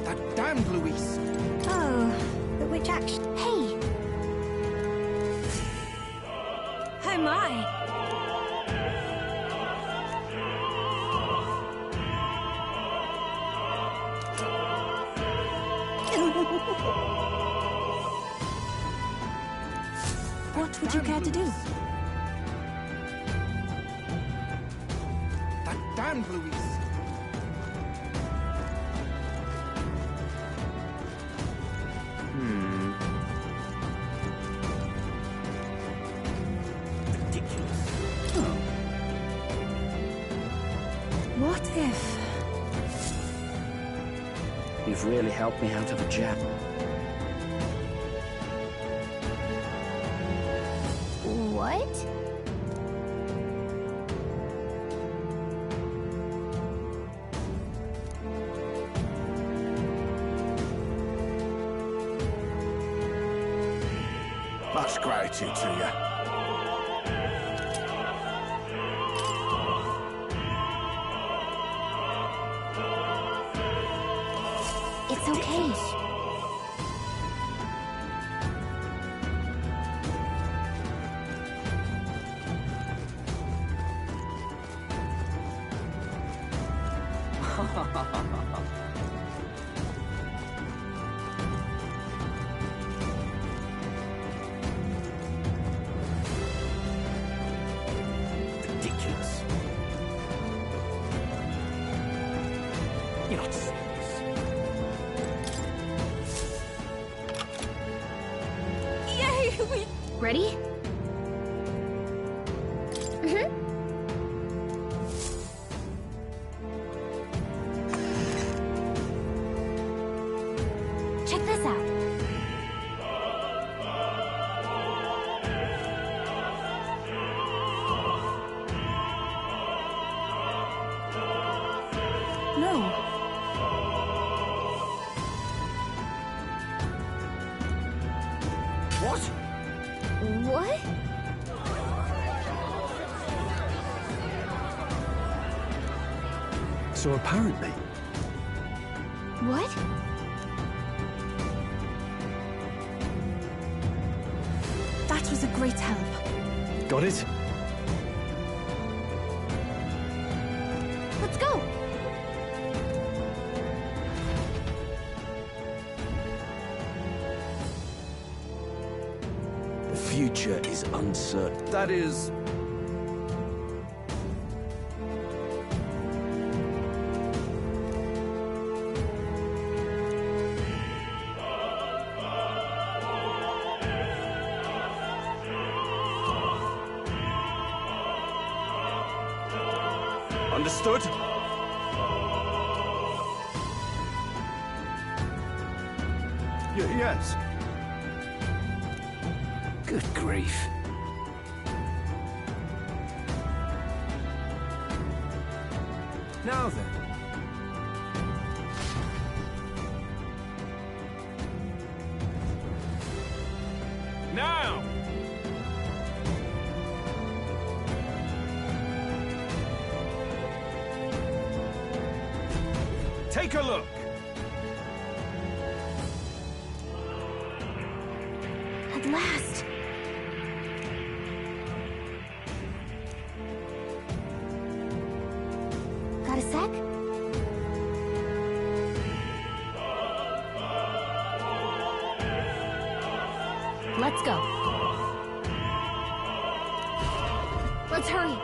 That damned Luis. Oh, but which action? Hey! Oh my! What would you care to do? That damned Luis. Ridiculous. What if... You've really helped me out of a jam. What? Much gratitude to you. It's okay. Ridiculous. You're not serious. Yay, we... Ready? Mm-hmm. Check this out. What? What? So apparently, What? That was a great help. got it? Let's go! The future is uncertain. That is... Understood? Yes. Good grief. Now then. Now! Take a look. At last! Got a sec? Let's go. Let's hurry.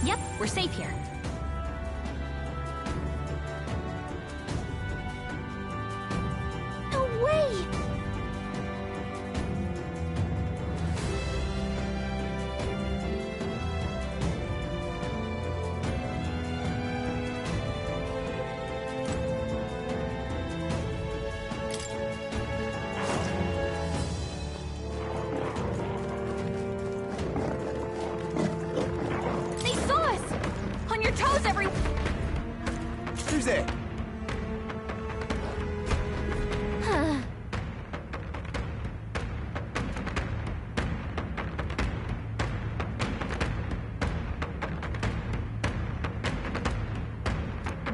Yep, we're safe here. No way! They saw us! On your toes, Who's there?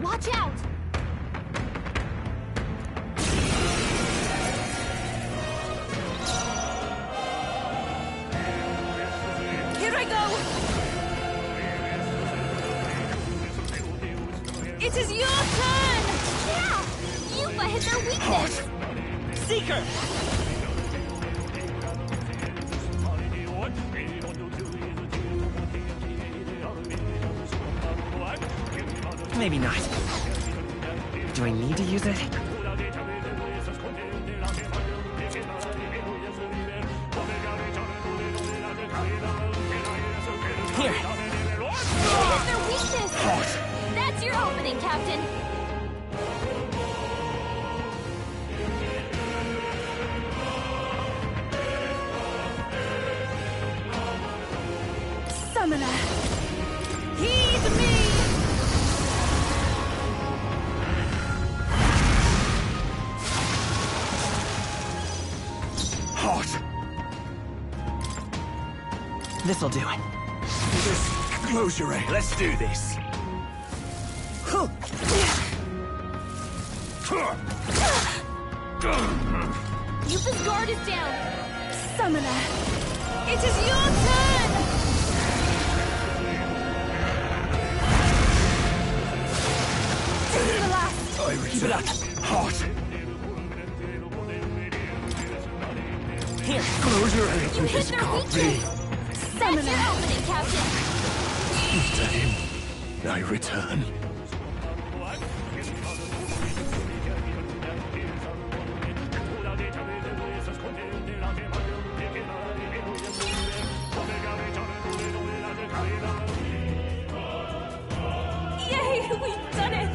Watch out! Here I go! It is your turn! Yeah! Yuffie hit their weakness! Seeker! Maybe not. Do I need to use it? Here. Hit their weakness! That's your opening, Captain! Summoner! Heed me! Hot. This'll do it. Closure ray. Let's do this. Yuffie's guard is down! Summoner! It is your turn! This is the last! Keep it up. Hot. Here. Closure ray. You hit This their can't be. weakness! That's your opening, Captain! To him, I return. Yay! We've done it!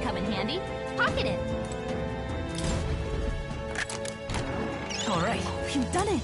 come in handy. Pocket it. All right. You've done it.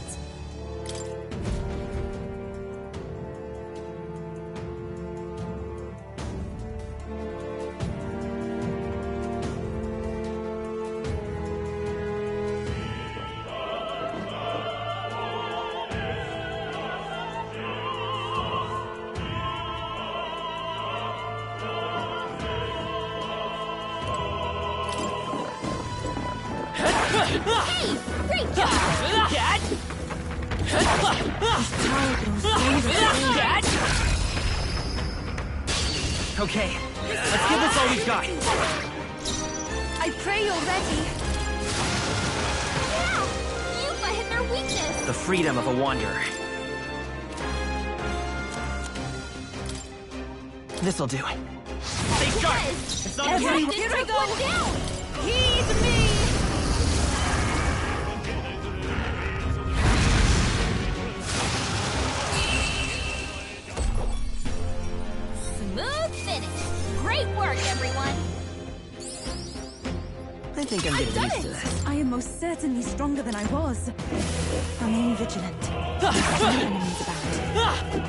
Hey! Great job! Okay, let's give this all we've got. I pray you're ready. Yeah! Yuffie hit their weakness! The freedom of a wanderer. This'll do. Stay sharp! It's not Everyone, a here I go! Down. Heed me! Smooth finish! Great work, everyone! I think I'm getting used to this. I am most certainly stronger than I was. Remain vigilant. Enemies about.